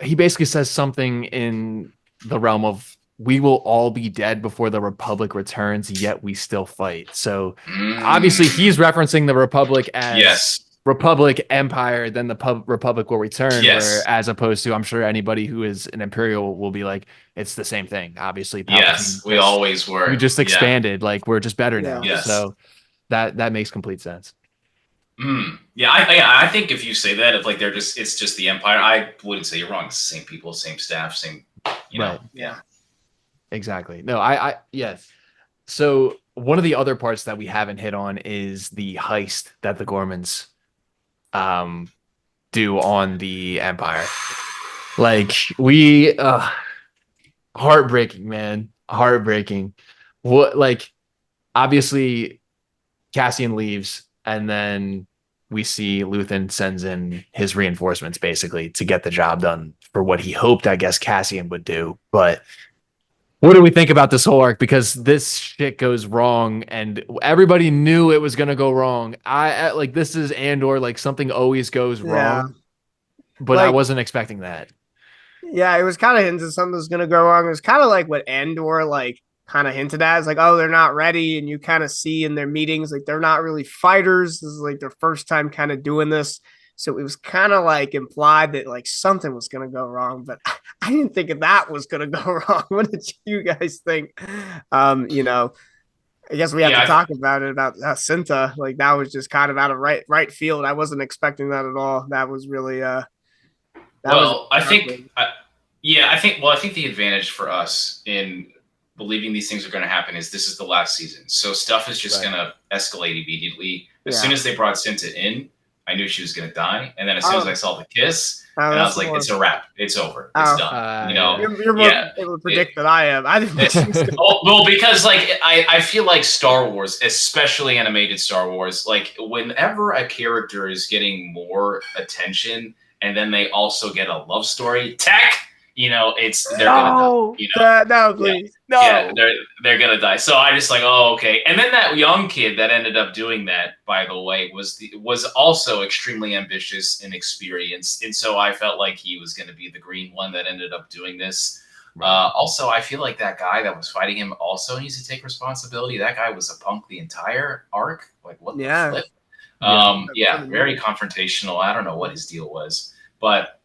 he basically says something in the realm of, we will all be dead before the Republic returns, yet we still fight. So obviously he's referencing the Republic as Republic, Empire, then the Republic will return. Where, as opposed to, I'm sure anybody who is an Imperial will be like, it's the same thing. Obviously, we always were. We just expanded. Like we're just better now. Yes. So that makes complete sense. I think if you say that, if like it's just the Empire, I wouldn't say you're wrong. It's the same people, same staff, same. Yeah. Exactly. No, yes. So one of the other parts that we haven't hit on is the heist that the Ghormans do on the Empire. Like heartbreaking, man. heartbreaking. What, like, obviously Cassian leaves, and then we see Luthen sends in his reinforcements basically to get the job done for what he hoped, I guess, Cassian would do. But what do we think about this whole arc? Because this shit goes wrong, and everybody knew it was gonna go wrong. I like, this is Andor. Like, something always goes Yeah. wrong, but I Like, wasn't expecting that. yeah, it was kind of hinted something was gonna go wrong. It was kind of like what Andor like kind of hinted at. It's like, oh, they're not ready, and you kind of see in their meetings like they're not really fighters. This is like their first time kind of doing this, so it was kind of like implied that like something was gonna go wrong. But I didn't think that was gonna go wrong. What did you guys think? I guess we have to talk about it about Cinta. Like that was just kind of out of right field. I wasn't expecting that at all. That was really I think the advantage for us in believing these things are going to happen is this is the last season. So stuff is just going to escalate immediately. As soon as they brought Cinta in, I knew she was going to die. And then as soon as I saw the kiss, and I was like, it's a wrap. It's over. It's done. You're more able to predict than I am. I didn't because like I feel like Star Wars, especially animated Star Wars, like whenever a character is getting more attention and then they also get a love story, they're gonna die. They're gonna die. So I just like, oh, okay. And then that young kid that ended up doing that, by the way, was also extremely ambitious and experienced, and so I felt like he was gonna be the green one that ended up doing this. Also, I feel like that guy that was fighting him also needs to take responsibility. That guy was a punk the entire arc. Like, what the flip? Very confrontational. I don't know what his deal was, but.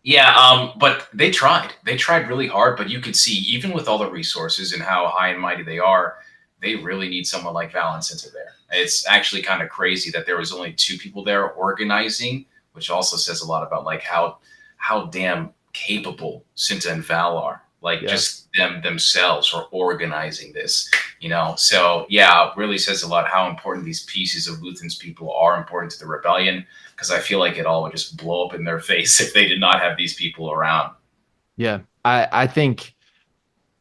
Yeah, but they tried. They tried really hard, but you could see, even with all the resources and how high and mighty they are, they really need someone like Val and Cinta there. It's actually kind of crazy that there was only 2 people there organizing, which also says a lot about like how damn capable Cinta and Val are. Like just them themselves are organizing this, So yeah, it really says a lot how important these pieces of Luthen's people are important to the rebellion, because I feel like it all would just blow up in their face if they did not have these people around. Yeah, I think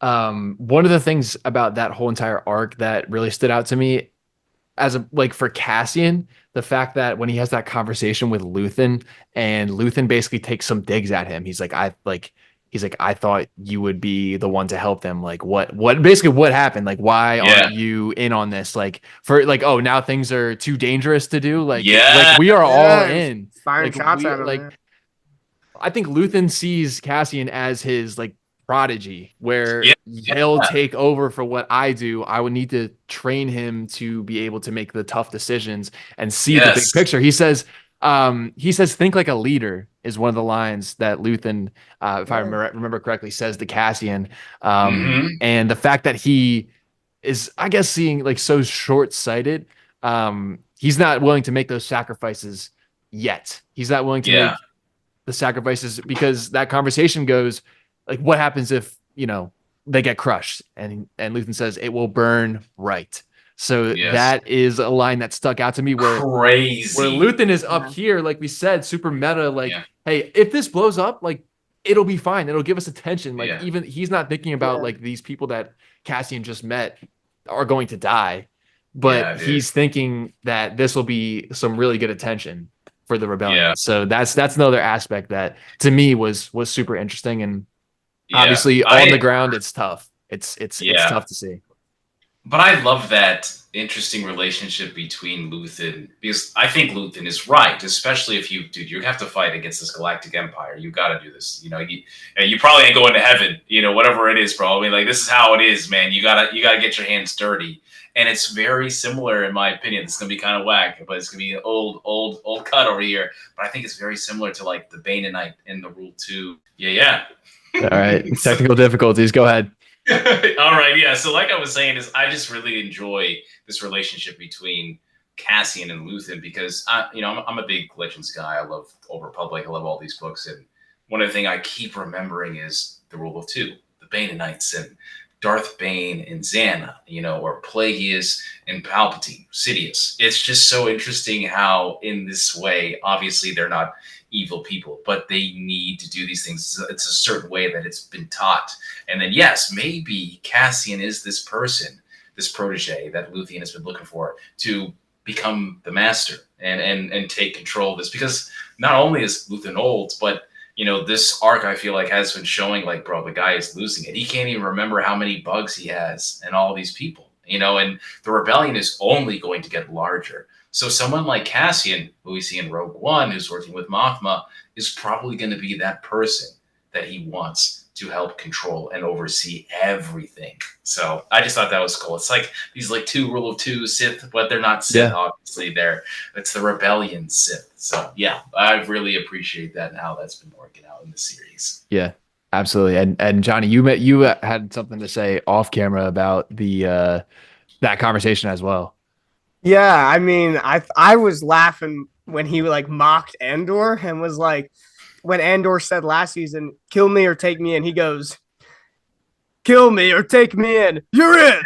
one of the things about that whole entire arc that really stood out to me for Cassian, the fact that when he has that conversation with Luthen and Luthen basically takes some digs at him, he's like, I thought you would be the one to help them. Like, what happened? Like, why aren't you in on this? Like, for like, oh, now things are too dangerous to do. Like, we are all in. Firing shots at him. Like, I think Luthen sees Cassian as his like prodigy, where he'll take over for what I do. I would need to train him to be able to make the tough decisions and see the big picture. He says, think like a leader is one of the lines that Luthen, if I remember correctly, says to Cassian. And the fact that he is, I guess, seeing like so short-sighted, he's not willing to make those sacrifices yet. He's not willing to make the sacrifices, because that conversation goes like, what happens if, they get crushed? And Luthen says, it will burn right. So that is a line that stuck out to me, where Luthen is up here, like we said, super meta, like, hey, if this blows up, like, it'll be fine. It'll give us attention. Like, even he's not thinking about like these people that Cassian just met are going to die, but he's thinking that this will be some really good attention for the rebellion. So that's another aspect that to me was super interesting. And obviously on the ground, it's tough. It's tough to see. But I love that interesting relationship between Luthen, because I think Luthen is right, especially if you have to fight against this galactic empire. You got to do this. You probably ain't going to heaven, whatever it is, bro. I mean, like, this is how it is, man. You gotta get your hands dirty. And it's very similar, in my opinion. It's going to be kind of whack, but it's going to be an old cut over here. But I think it's very similar to like the Bane-Nite in the Rule 2. Yeah. All right. Technical difficulties. Go ahead. All right, yeah. So like I was saying, is I just really enjoy this relationship between Cassian and Luthen, because I'm a big Legends guy. I love Old Republic. I love all these books, and one of the things I keep remembering is the Rule of 2, the Bane-Nites, and Darth Bane and Xana, or Plagueis and Palpatine, Sidious. It's just so interesting how in this way, obviously they're not evil people, but they need to do these things. It's a certain way that it's been taught. And then, yes, maybe Cassian is this person, this protege that Luthen has been looking for to become the master and take control of this. Because not only is Luthen old, but this arc I feel like has been showing like, bro, the guy is losing it. He can't even remember how many bugs he has and all these people, and the rebellion is only going to get larger. So someone like Cassian, who we see in Rogue One, who's working with Mothma, is probably going to be that person that he wants to help control and oversee everything. So I just thought that was cool. It's like these like two rule of two Sith, but they're not Sith, obviously. It's the rebellion Sith. So yeah, I really appreciate that and how that's been working out in the series. Yeah, absolutely. And Johnny, you had something to say off camera about the that conversation as well. Yeah, I mean, I was laughing when he like mocked Andor and was like, when Andor said last season, "Kill me or take me in," he goes, "Kill me or take me in. You're in."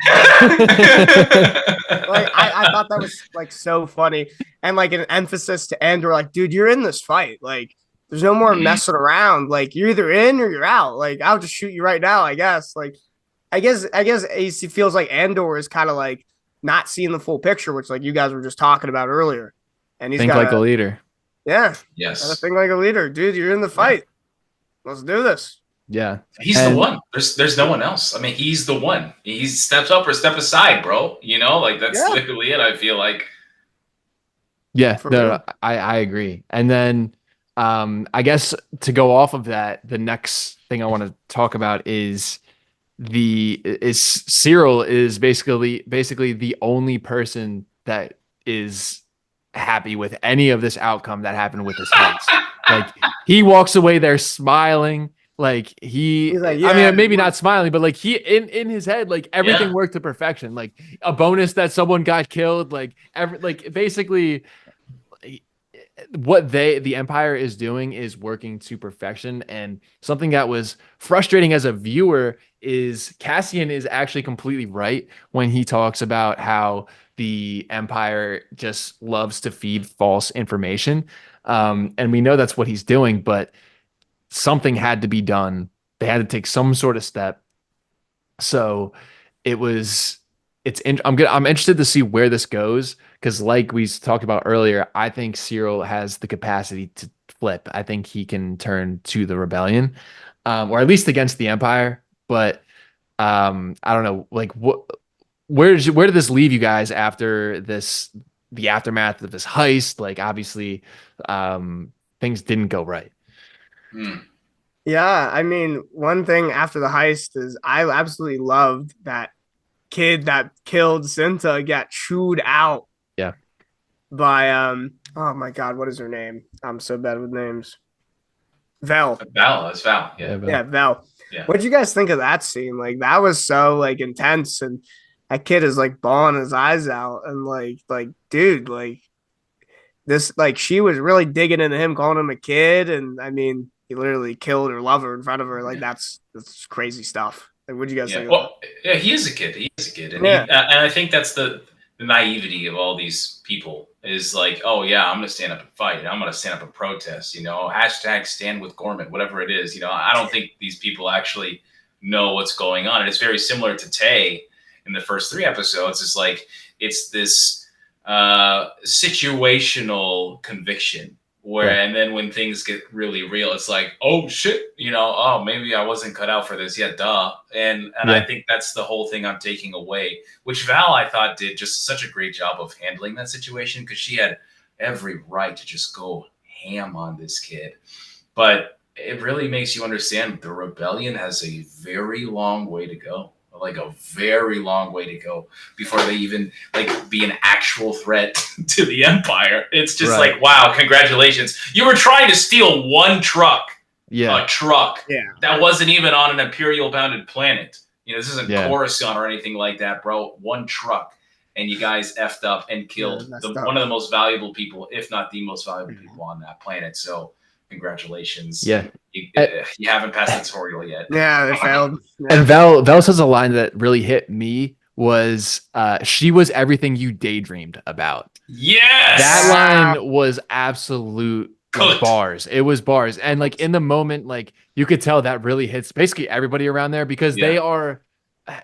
Like I thought that was like so funny and like an emphasis to Andor, like, dude, you're in this fight. Like, there's no more messing around. Like, you're either in or you're out. Like, I'll just shoot you right now, I guess. Like, I guess he feels like Andor is kind of like not seeing the full picture, which like you guys were just talking about earlier. And he's think like a leader. Yeah. Yes. Gotta think like a leader, dude. You're in the fight. Yeah. Let's do this. Yeah. He's the one. There's no one else. I mean, he's the one. He steps up or step aside, bro. Like that's literally it. I feel like. Yeah. No, I agree. And then I guess to go off of that, the next thing I want to talk about is Syrill is basically the only person that is happy with any of this outcome that happened with his heist. Like, he walks away there smiling. Like he's like, I mean, maybe not smiling, but like he in his head, like everything worked to perfection. Like a bonus that someone got killed. Like basically what the Empire is doing is working to perfection. And something that was frustrating as a viewer is Cassian is actually completely right when he talks about how the Empire just loves to feed false information. And we know that's what he's doing, but something had to be done. They had to take some sort of step. So I'm interested to see where this goes. Because like we talked about earlier, I think Syrill has the capacity to flip. I think he can turn to the rebellion, or at least against the Empire. But I don't know, like where did this leave you guys after the aftermath of this heist? Like obviously, things didn't go right. Yeah, I mean, one thing after the heist is I absolutely loved that kid that killed Cinta get chewed out. Yeah. By oh my god, what is her name? I'm so bad with names. Val. That's Val. Yeah. Yeah, Val. Yeah. What did you guys think of that scene? Like, that was so like intense, and that kid is like bawling his eyes out, and like dude, like this, like she was really digging into him, calling him a kid, and I mean, he literally killed her lover in front of her. Like that's crazy stuff. Like, what do you guys think? Well, yeah, he is a kid. And and I think that's the naivety of all these people is like, oh yeah, I'm gonna stand up and fight. I'm gonna stand up and protest. Hashtag stand with Ghorman, whatever it is. I don't think these people actually know what's going on. And it's very similar to Tay in the first 3 episodes. It's like it's this situational conviction. And then when things get really real, it's like, oh shit, oh, maybe I wasn't cut out for this. Yeah, duh. And I think that's the whole thing I'm taking away, which Val, I thought, did just such a great job of handling that situation, because she had every right to just go ham on this kid. But it really makes you understand the rebellion has a very long way to go. Like a very long way to go before they even like be an actual threat to the Empire. It's just like, wow, congratulations. You were trying to steal one truck. Yeah. A truck. Yeah. That wasn't even on an imperial bounded planet. This isn't Coruscant or anything like that, bro. One truck. And you guys effed up and killed one of the most valuable people, if not the most valuable people on that planet. So Congratulations. Yeah. You haven't passed the tutorial yet. Yeah, they failed. Yeah. And Val says a line that really hit me was she was everything you daydreamed about. Yes. That line was absolute like, bars. It was bars. And like in the moment, like you could tell that really hits basically everybody around there because they are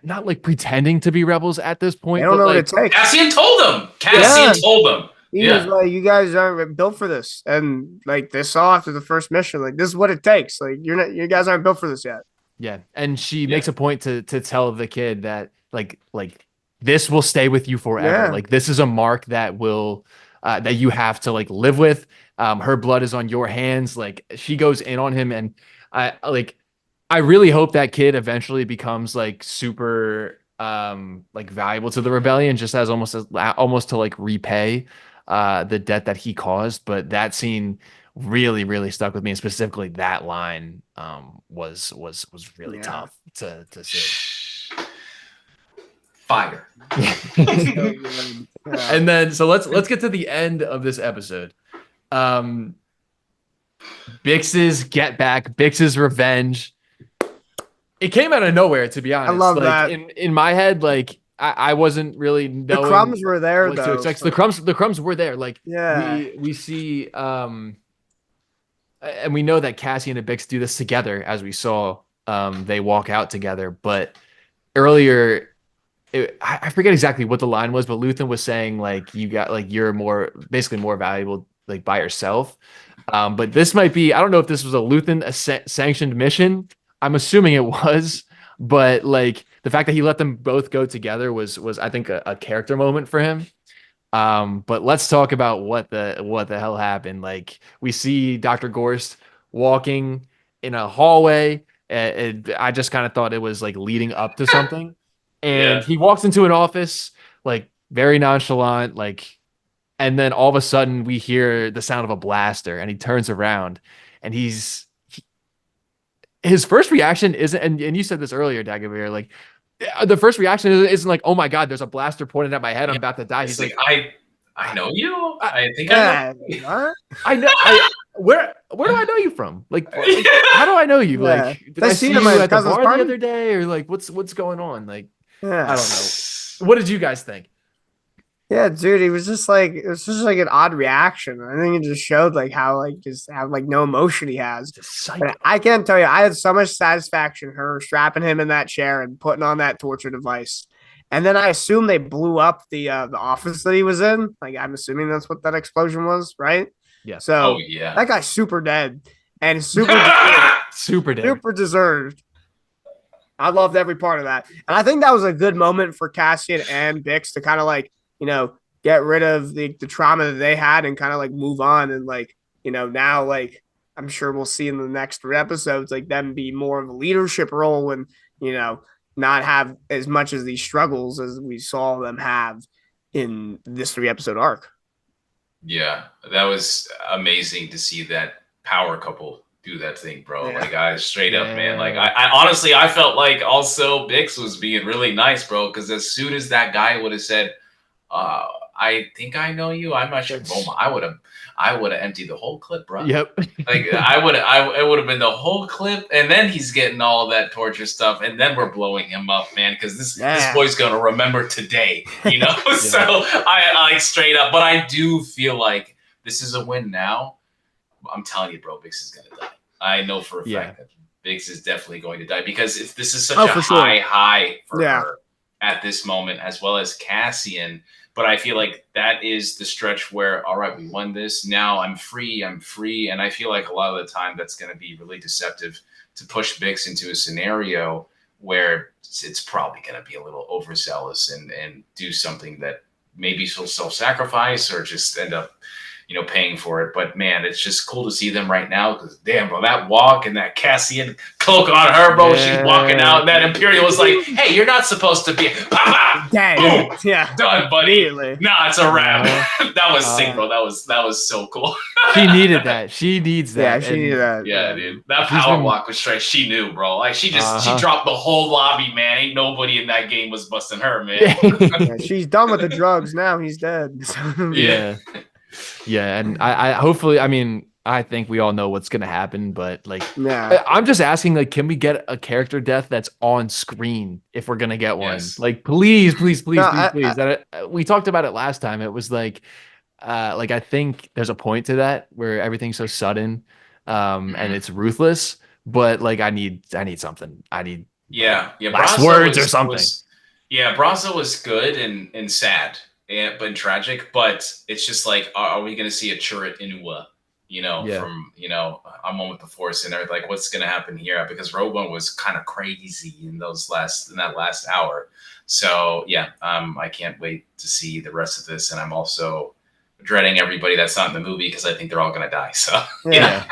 not like pretending to be rebels at this point. They don't know like, what it takes. Cassian told them. Cassian told them. He was like, you guys aren't built for this. And like they saw after the first mission, like this is what it takes. Like you guys aren't built for this yet. Yeah. And she makes a point to tell the kid that like this will stay with you forever. Like this is a mark that will that you have to like live with. Her blood is on your hands. Like she goes in on him, and I really hope that kid eventually becomes like super like valuable to the rebellion, just as almost to like repay the debt that he caused. But that scene really stuck with me, and specifically that line was really tough to see. Fire. And then so let's get to the end of this episode. Bix's get back, Bix's revenge. It came out of nowhere, to be honest. I love that. In my head, like I wasn't really knowing the crumbs were there what though. to expect. The crumbs were there. Like we see and we know that Cassian and Bix do this together, as we saw. They walk out together, but earlier. I forget exactly what the line was, but Luthen was saying like you're basically more valuable like by yourself. But this might be, I don't know if this was a Luthen sanctioned mission. I'm assuming it was, but like the fact that he let them both go together was I think a character moment for him. But let's talk about what the hell happened. Like we see Dr. Gorst walking in a hallway. I just kind of thought it was like leading up to something. And he walks into an office, like very nonchalant, like, and then all of a sudden we hear the sound of a blaster, and he turns around, and his first reaction isn't, and you said this earlier, Dagovere, like the first reaction isn't like, oh my God, there's a blaster pointed at my head, I'm about to die. He's like, I know you. I think I know. I know. Where do I know you from? Like, how do I know you? Like, did I see you at the bar the other day, or like, what's going on? Like. I don't know. What did you guys think? Yeah, dude, it was just like an odd reaction. I think it just showed like how no emotion he has. But I can't tell you, I had so much satisfaction her strapping him in that chair and putting on that torture device. And then I assume they blew up the office that he was in. Like I'm assuming that's what that explosion was, right? Yeah. So that guy's super dead and super dead. Super deserved. I loved every part of that. And I think that was a good moment for Cassian and Bix to kind of like, get rid of the trauma that they had and kind of like move on. And like, now like I'm sure we'll see in the next 3 episodes, like them be more of a leadership role and, not have as much as these struggles as we saw them have in this 3 episode arc. Yeah, that was amazing to see that power couple do that thing, bro. Like I straight up, man. Like I honestly, I felt like also Bix was being really nice, bro. Because as soon as that guy would have said, "I think I know you," I'm not sure. I would have emptied the whole clip, bro. Yep. Like it would have been the whole clip, and then he's getting all that torture stuff, and then we're blowing him up, man. Because this boy's gonna remember today, So I like straight up, but I do feel like this is a win now. I'm telling you, bro, Bix is gonna die. I know for a fact that Bix is definitely going to die because if this is such a high for her at this moment, as well as Cassian. But I feel like that is the stretch where, all right, we won this. Now I'm free. And I feel like a lot of the time that's going to be really deceptive to push Bix into a scenario where it's probably going to be a little overzealous and do something that maybe she'll self-sacrifice or just end up paying for it. But man, it's just cool to see them right now because damn, bro, that walk and that Cassian cloak on her, bro, she's walking out and that Imperial was like, hey, you're not supposed to be boom, done, buddy. Nah, it's a wrap. That was sick, bro. That was so cool. She needed that. She needs that. Yeah, she needed that. Yeah, dude. That power walk was straight. She knew, bro. Like she dropped the whole lobby, man. Ain't nobody in that game was busting her, man. She's done with the drugs now. He's dead. Yeah, and I hopefully, I mean, I think we all know what's gonna happen, but like, Yeah. I'm just asking, like, can we get a character death that's on screen if we're gonna get one? Yes. Like, please, please, No, please, please, please. We talked about it last time. It was like I think there's a point to that where everything's so sudden, and it's ruthless. But like, I need something. I need Yeah. last Brasso words or something. Brasso was good and sad, but tragic. But it's just like, are we going to see a Chirrut Inua? From I'm One with the Force, and they're like, what's going to happen here? Because Rogue One was kind of crazy in that last hour. So yeah, I can't wait to see the rest of this, and I'm also dreading everybody that's not in the movie because I think they're all going to die. So yeah,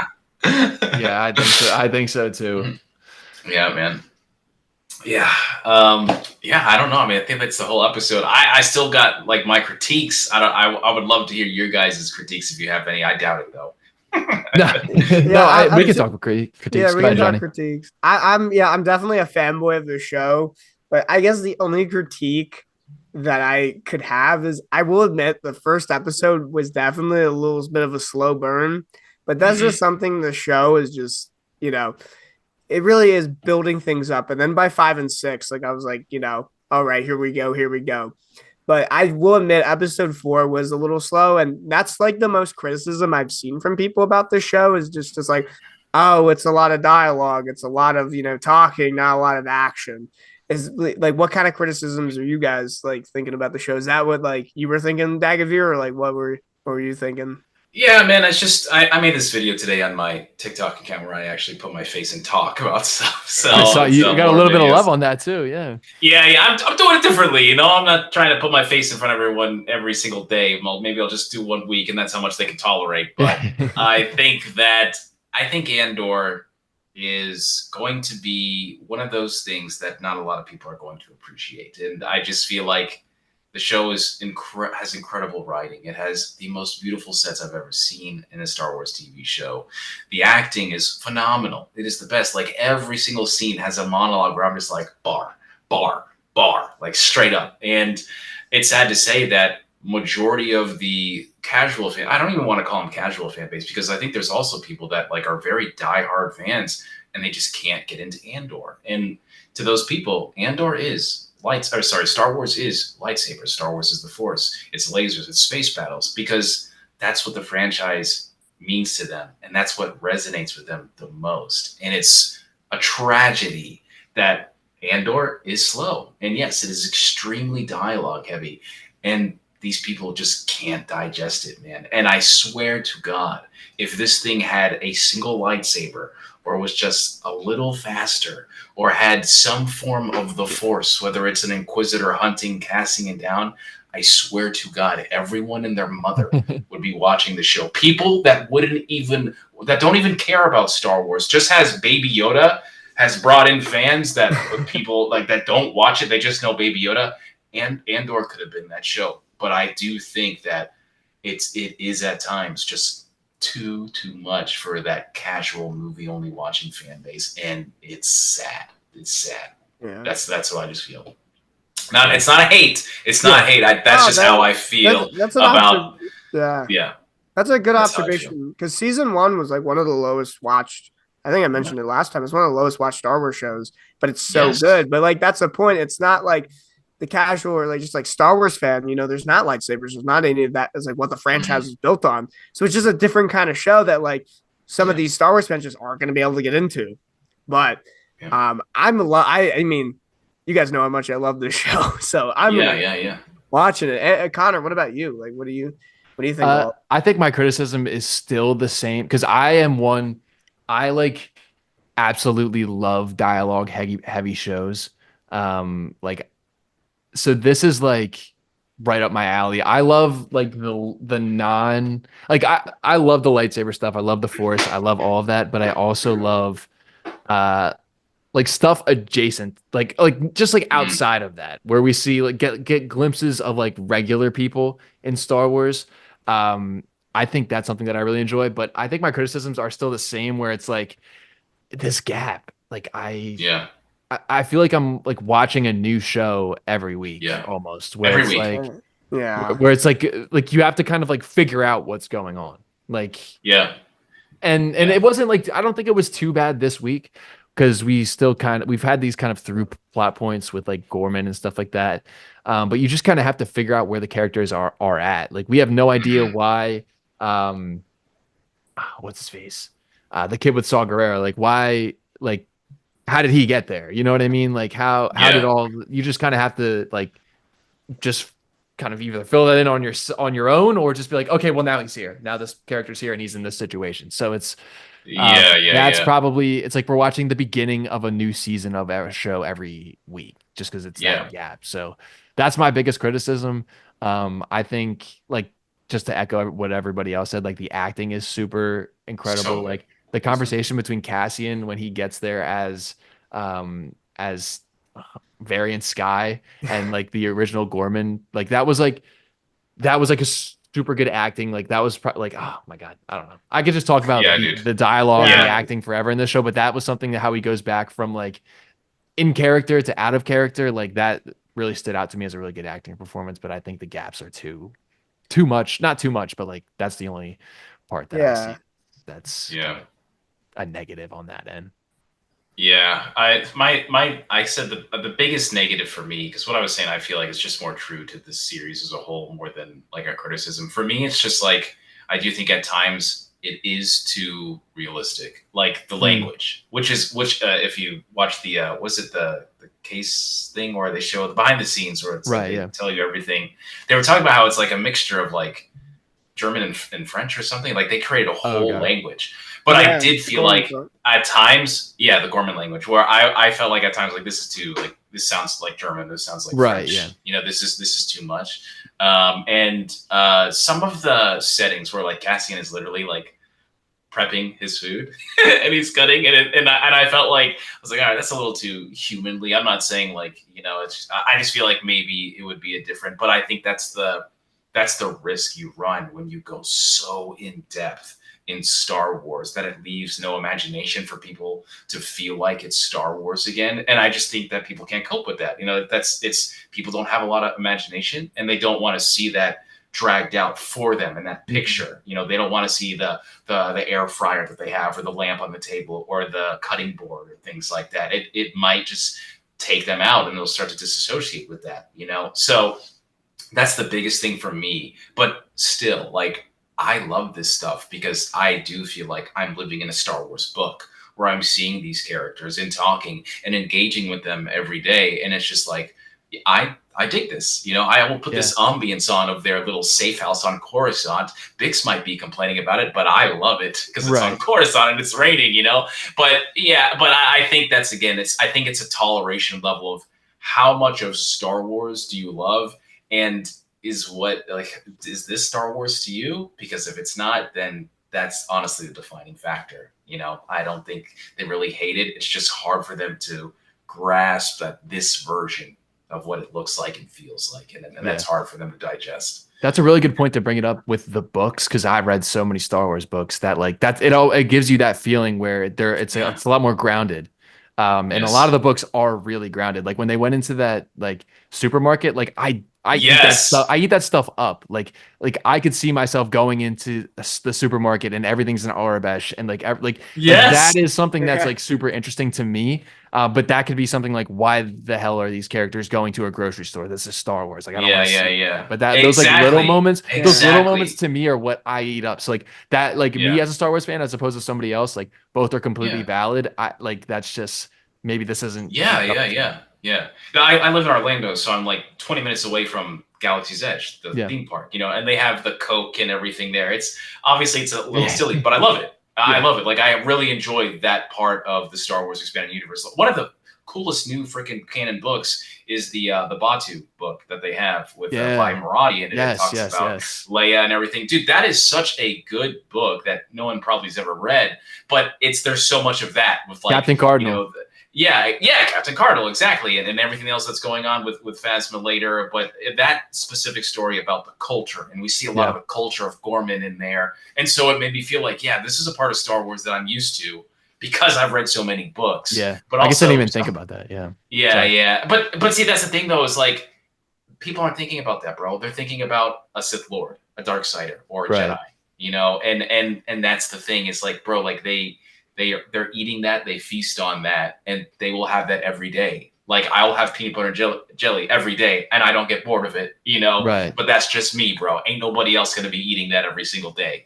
yeah, I think so too. Yeah, man. Yeah. I don't know. I mean, I think that's the whole episode. I still got like my critiques. I would love to hear your guys' critiques if you have any. I doubt it though. We can talk about critiques. Yeah, we can talk critiques. I'm definitely a fanboy of the show, but I guess the only critique that I could have is I will admit the first episode was definitely a little bit of a slow burn, but that's just something the show is just, it really is building things up. And then by 5 and 6, like I was like, all right, here we go. But I will admit episode 4 was a little slow. And that's like the most criticism I've seen from people about this show is just like, oh, it's a lot of dialogue. It's a lot of, talking, not a lot of action. Is like, what kind of criticisms are you guys like thinking about the show? Is that what like you were thinking, Dagovere, or like what were you thinking? Yeah, man, it's just I made this video today on my TikTok account where I actually put my face and talk about stuff. So you got a little bit of love on that too, yeah. Yeah, I'm doing it differently. I'm not trying to put my face in front of everyone every single day. Well, maybe I'll just do 1 week, and that's how much they can tolerate. But I think Andor is going to be one of those things that not a lot of people are going to appreciate, and I just feel like the show has incredible writing. It has the most beautiful sets I've ever seen in a Star Wars TV show. The acting is phenomenal. It is the best. Like every single scene has a monologue where I'm just like bar, bar, bar, like straight up. And it's sad to say that majority of the casual fan, I don't even want to call them casual fan base, because I think there's also people that like are very diehard fans and they just can't get into Andor. And to those people, Andor is Star Wars is lightsabers. Star Wars is the Force. It's lasers. It's space battles, because that's what the franchise means to them, and that's what resonates with them the most. And it's a tragedy that Andor is slow, and yes, it is extremely dialogue heavy, and these people just can't digest it, man. And I swear to God, if this thing had a single lightsaber, or was just a little faster, or had some form of the Force, whether it's an Inquisitor hunting Cassian down, I swear to God, everyone and their mother would be watching the show. People that don't even care about Star Wars, just has Baby Yoda, has brought in fans that people like that don't watch it. They just know Baby Yoda, and Andor could have been that show. But I do think that it is at times just too much for that casual movie only watching fan base, and it's sad. Yeah. That's what I just feel. Now, it's not a hate. It's not hate. That's just how I feel about. Yeah. That's a good observation, because season 1 was like one of the lowest watched. I think I mentioned it last time. It's one of the lowest watched Star Wars shows, but it's so good. But like that's the point. It's not like the casual or like just like Star Wars fan, there's not lightsabers. There's not any of that. It's like what the franchise is built on. So it's just a different kind of show that like some of these Star Wars fans just aren't going to be able to get into. But I mean, you guys know how much I love this show, so I'm watching it. Connor, what about you? Like, what do you think? I think my criticism is still the same, because I like absolutely love dialogue heavy shows. So this is like right up my alley. I love like the non, like I love the lightsaber stuff. I love the Force. I love all of that, but I also love like stuff adjacent, like just like outside of that, where we see like get glimpses of like regular people in Star Wars. I think that's something that I really enjoy, but I think my criticisms are still the same, where it's like this gap. Like I feel like I'm like watching a new show every week, almost. Where every it's week. Like, where it's like you have to kind of like figure out what's going on. Like, And Yeah. it wasn't like, I don't think it was too bad this week, because we've had these kind of through plot points with like Ghorman and stuff like that. But you just kind of have to figure out where the characters are at. Like we have no idea Mhm. why what's his face? The kid with Saw Gerrera, like why, like how did he get there? You know what I mean? Like how did Yeah. all, you just kind of have to like just kind of either fill that in on your own, or just be like, okay, well now he's here. Now this character's here and he's in this situation. So it's that's Yeah. probably, it's like we're watching the beginning of a new season of our show every week, just because it's Yeah. that gap. So that's my biggest criticism. I think, like, just to echo what everybody else said, like the acting is super incredible. So good. Like the conversation between Cassian when he gets there as variant Sky and like the original Ghorman, like that was like a super good acting. Like that was like, oh my God, I don't know. I could just talk about Yeah, dude. the dialogue and the Yeah. acting forever in this show, but that was something that how he goes back from like in character to out of character. Like that really stood out to me as a really good acting performance. But I think the gaps are too much, not too much, but like that's the only part that I see that's Yeah. a negative on that end. Yeah, I said the biggest negative for me, because what I was saying, I feel like it's just more true to this series as a whole more than like a criticism. For me, it's just like I do think at times it is too realistic, like the language, which if you watch the was it the case thing where they show the behind the scenes where it's like they tell you everything. They were talking about how it's like a mixture of like German and French or something. Like they created a whole language. But I did feel like at times, the Ghorman language, where I felt like at times like this is too like this sounds like German, this sounds like French. Yeah. You know, this is too much. And some of the settings where like Cassian is literally like prepping his food and he's cutting and I felt like I was like, all right, that's a little too humanly. I'm not saying like, you know, it's I just feel like maybe it would be a different, but I think that's the risk you run when you go so in depth in Star Wars that it leaves no imagination for people to feel like it's Star Wars again. And I just think that people can't cope with that. You know, it's people don't have a lot of imagination and they don't want to see that dragged out for them in that picture. You know, they don't want to see the air fryer that they have or the lamp on the table or the cutting board or things like that. It might just take them out and they'll start to disassociate with that, you know? So that's the biggest thing for me. But still, like, I love this stuff because I do feel like I'm living in a Star Wars book where I'm seeing these characters and talking and engaging with them every day. And it's just like, I dig this. You know, I will put this ambience on of their little safe house on Coruscant. Bix might be complaining about it, but I love it because it's on Coruscant and it's raining, you know? But I think that's, again, I think it's a toleration level of how much of Star Wars do you love? And is this Star Wars to you? Because if it's not, then that's honestly the defining factor. You know, I don't think they really hate it. It's just hard for them to grasp that this version of what it looks like and feels like. And that's hard for them to digest. That's a really good point to bring it up with the books, because I read so many Star Wars books that like that it gives you that feeling where it's a lot more grounded. And a lot of the books are really grounded. Like when they went into that like supermarket, like I eat that stuff. I eat that stuff up. Like I could see myself going into the supermarket and everything's in Arabesh and like that is something that's like super interesting to me. But that could be something like, why the hell are these characters going to a grocery store? This is Star Wars. Like I don't want to see that. But those like little moments, those little moments to me are what I eat up. So like that, like me as a Star Wars fan, as opposed to somebody else, like both are completely valid. I like that's just maybe this isn't. Yeah. I live in Orlando, so I'm like 20 minutes away from Galaxy's Edge, the theme park, you know, and they have the Coke and everything there. It's obviously it's a little silly, but I love it. I love it. Like I really enjoy that part of the Star Wars expanded universe. One of the coolest new freaking canon books is the Batu book that they have with by Maradi, and it talks about Leia and everything. Dude, that is such a good book that no one probably has ever read, but there's so much of that with like Captain Cardinal. You know, Captain Cardinal, exactly, and everything else that's going on with Phasma later. But that specific story about the culture, and we see a lot of the culture of Ghorman in there, and so it made me feel like, this is a part of Star Wars that I'm used to because I've read so many books. Yeah, but I guess I didn't even think about that. Yeah. But see, that's the thing though, is like people aren't thinking about that, bro. They're thinking about a Sith Lord, a Darksider, or a Jedi. and that's the thing. It's like, bro, like they're eating that, they feast on that, and they will have that every day. Like I'll have peanut butter jelly every day, and I don't get bored of it, Right. But that's just me, bro. Ain't nobody else gonna be eating that every single day,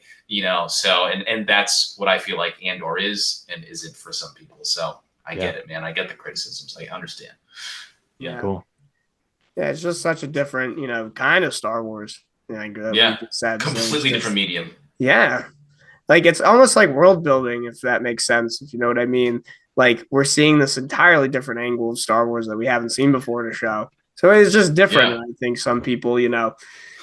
So and that's what I feel like Andor is and isn't for some people. So I get it, man. I get the criticisms. I understand. Yeah. Cool. Yeah, it's just such a different, kind of Star Wars. Completely different medium. Yeah. Like it's almost like world building, if that makes sense, if you know what I mean. Like we're seeing this entirely different angle of Star Wars that we haven't seen before in a show. So it's just different. Yeah. And I think some people,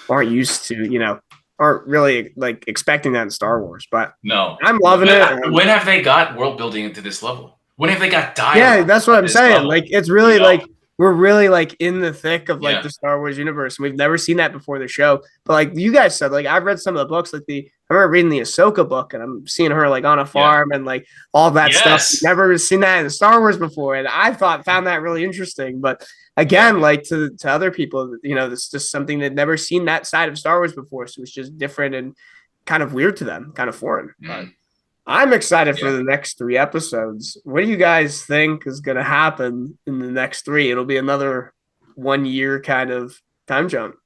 aren't used to, aren't really like expecting that in Star Wars. But no, I'm loving it. When have they got world building into this level? When have they got dialogue? Yeah, that's what I'm saying. Level? Like it's really like we're really like in the thick of like Yeah. the Star Wars universe. We've never seen that before the show. But like you guys said, like I've read some of the books, like I remember reading the Ahsoka book and I'm seeing her like on a farm and like all that stuff. Never seen that in Star Wars before. And I found that really interesting. But again, like to other people, it's just something they've never seen that side of Star Wars before. So it's just different and kind of weird to them, kind of foreign. But I'm excited for the next 3 episodes. What do you guys think is going to happen in the next 3? It'll be another 1 year kind of time jump.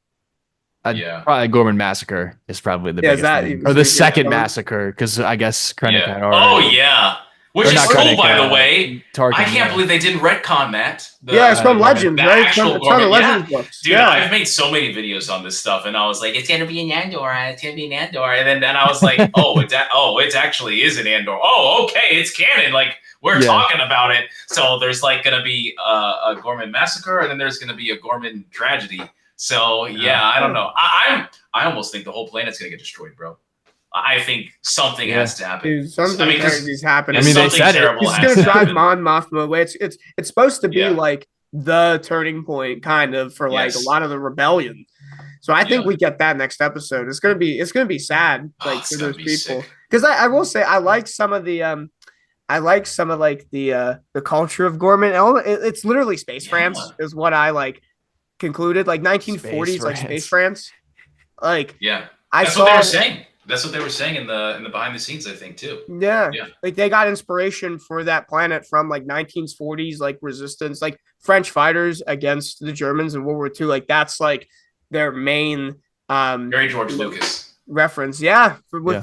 Probably Ghorman Massacre is probably the biggest thing. Or the second massacre, because I guess Krennic had already. Oh, yeah. Which is cool, by the way. I can't believe they didn't retcon that. It's from Legends, right? It's from the Legends books. Dude, I've made so many videos on this stuff, and I was like, it's going to be an Andor. It's going to be an Andor. And then I was like, it actually is an Andor. Oh, okay, it's canon. Like, we're talking about it. So there's like going to be a Ghorman Massacre, and then there's going to be a Ghorman Tragedy. So, I don't know. I almost think the whole planet's going to get destroyed, bro. I think something has to happen. Dude, something crazy's happening. I mean, they said it. It's going to drive Mon Mothma away. It's supposed to be like the turning point, kind of, for like a lot of the rebellion. So I think we get that next episode. It's going to be sad, like for those people. Because I will say I like some of the the culture of Ghorman. It's literally space France is what I like concluded, like 1940s, like space France. Like that's what they were saying. That's what they were saying in the behind the scenes, I think, too. Yeah. Like they got inspiration for that planet from like 1940s, like resistance, like French fighters against the Germans in World War II. Like that's like their main very George Lucas reference. Yeah. With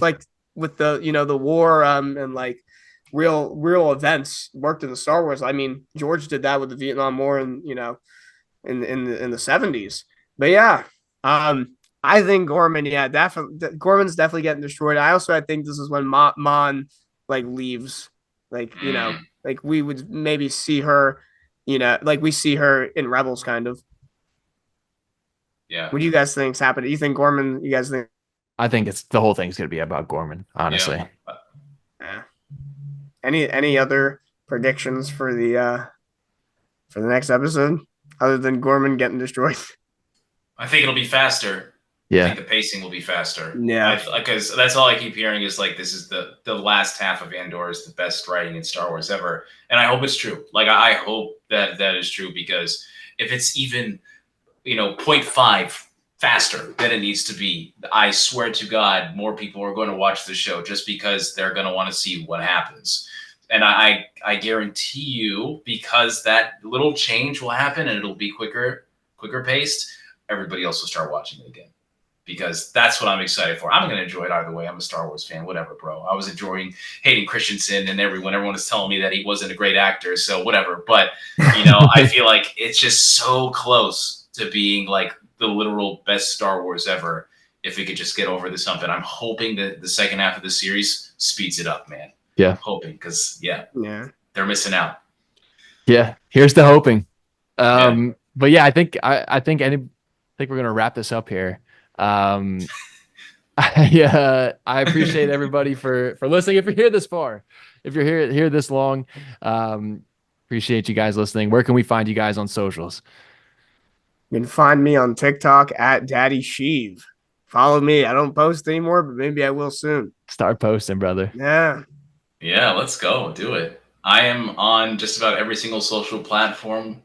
the the war and like real events worked in the Star Wars. I mean, George did that with the Vietnam War and in the 70s. But I think Ghorman, Ghorman's definitely getting destroyed. I think this is when Mon like leaves, like like we would maybe see her, like we see her in Rebels, kind of. Yeah. What do you guys think's happening? Do you think Ghorman? You guys think? I think the whole thing's gonna be about Ghorman, honestly. Yeah. Any other predictions for the next episode other than Ghorman getting destroyed? I think it'll be faster. Yeah. I think the pacing will be faster. Yeah. Because that's all I keep hearing is like, this is the last half of Andor is the best writing in Star Wars ever. And I hope it's true. Like, I hope that is true, because if it's even, 0.5 faster than it needs to be, I swear to God, more people are going to watch the show just because they're going to want to see what happens. And I guarantee you, because that little change will happen and it'll be quicker paced, everybody else will start watching it again. Because that's what I'm excited for. I'm going to enjoy it either way. I'm a Star Wars fan, whatever, bro. I was enjoying Hayden Christensen and everyone was telling me that he wasn't a great actor, so whatever. But, I feel like it's just so close to being like the literal best Star Wars ever if it could just get over this hump. And I'm hoping that the second half of the series speeds it up, man. Yeah. I'm hoping, because, they're missing out. Yeah, here's the hoping. But yeah, I think we're going to wrap this up here. I appreciate everybody for listening. If you're here this far, if you're here this long, appreciate you guys listening. Where can we find you guys on socials? You can find me on TikTok at Daddy Sheev. Follow me. I don't post anymore, but maybe I will soon. Start posting, brother. Yeah, let's go. Do it. I am on just about every single social platform.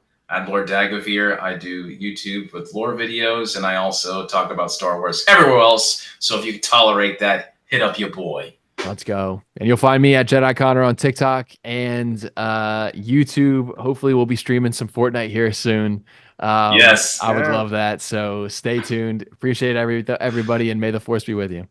Lord Dagovere. I do YouTube with lore videos, and I also talk about Star Wars everywhere else. So if you can tolerate that, hit up your boy. Let's go. And you'll find me at Jedi.Connor on TikTok and YouTube. Hopefully we'll be streaming some Fortnite here soon. Yes. I would love that. So stay tuned. Appreciate everybody, and may the force be with you.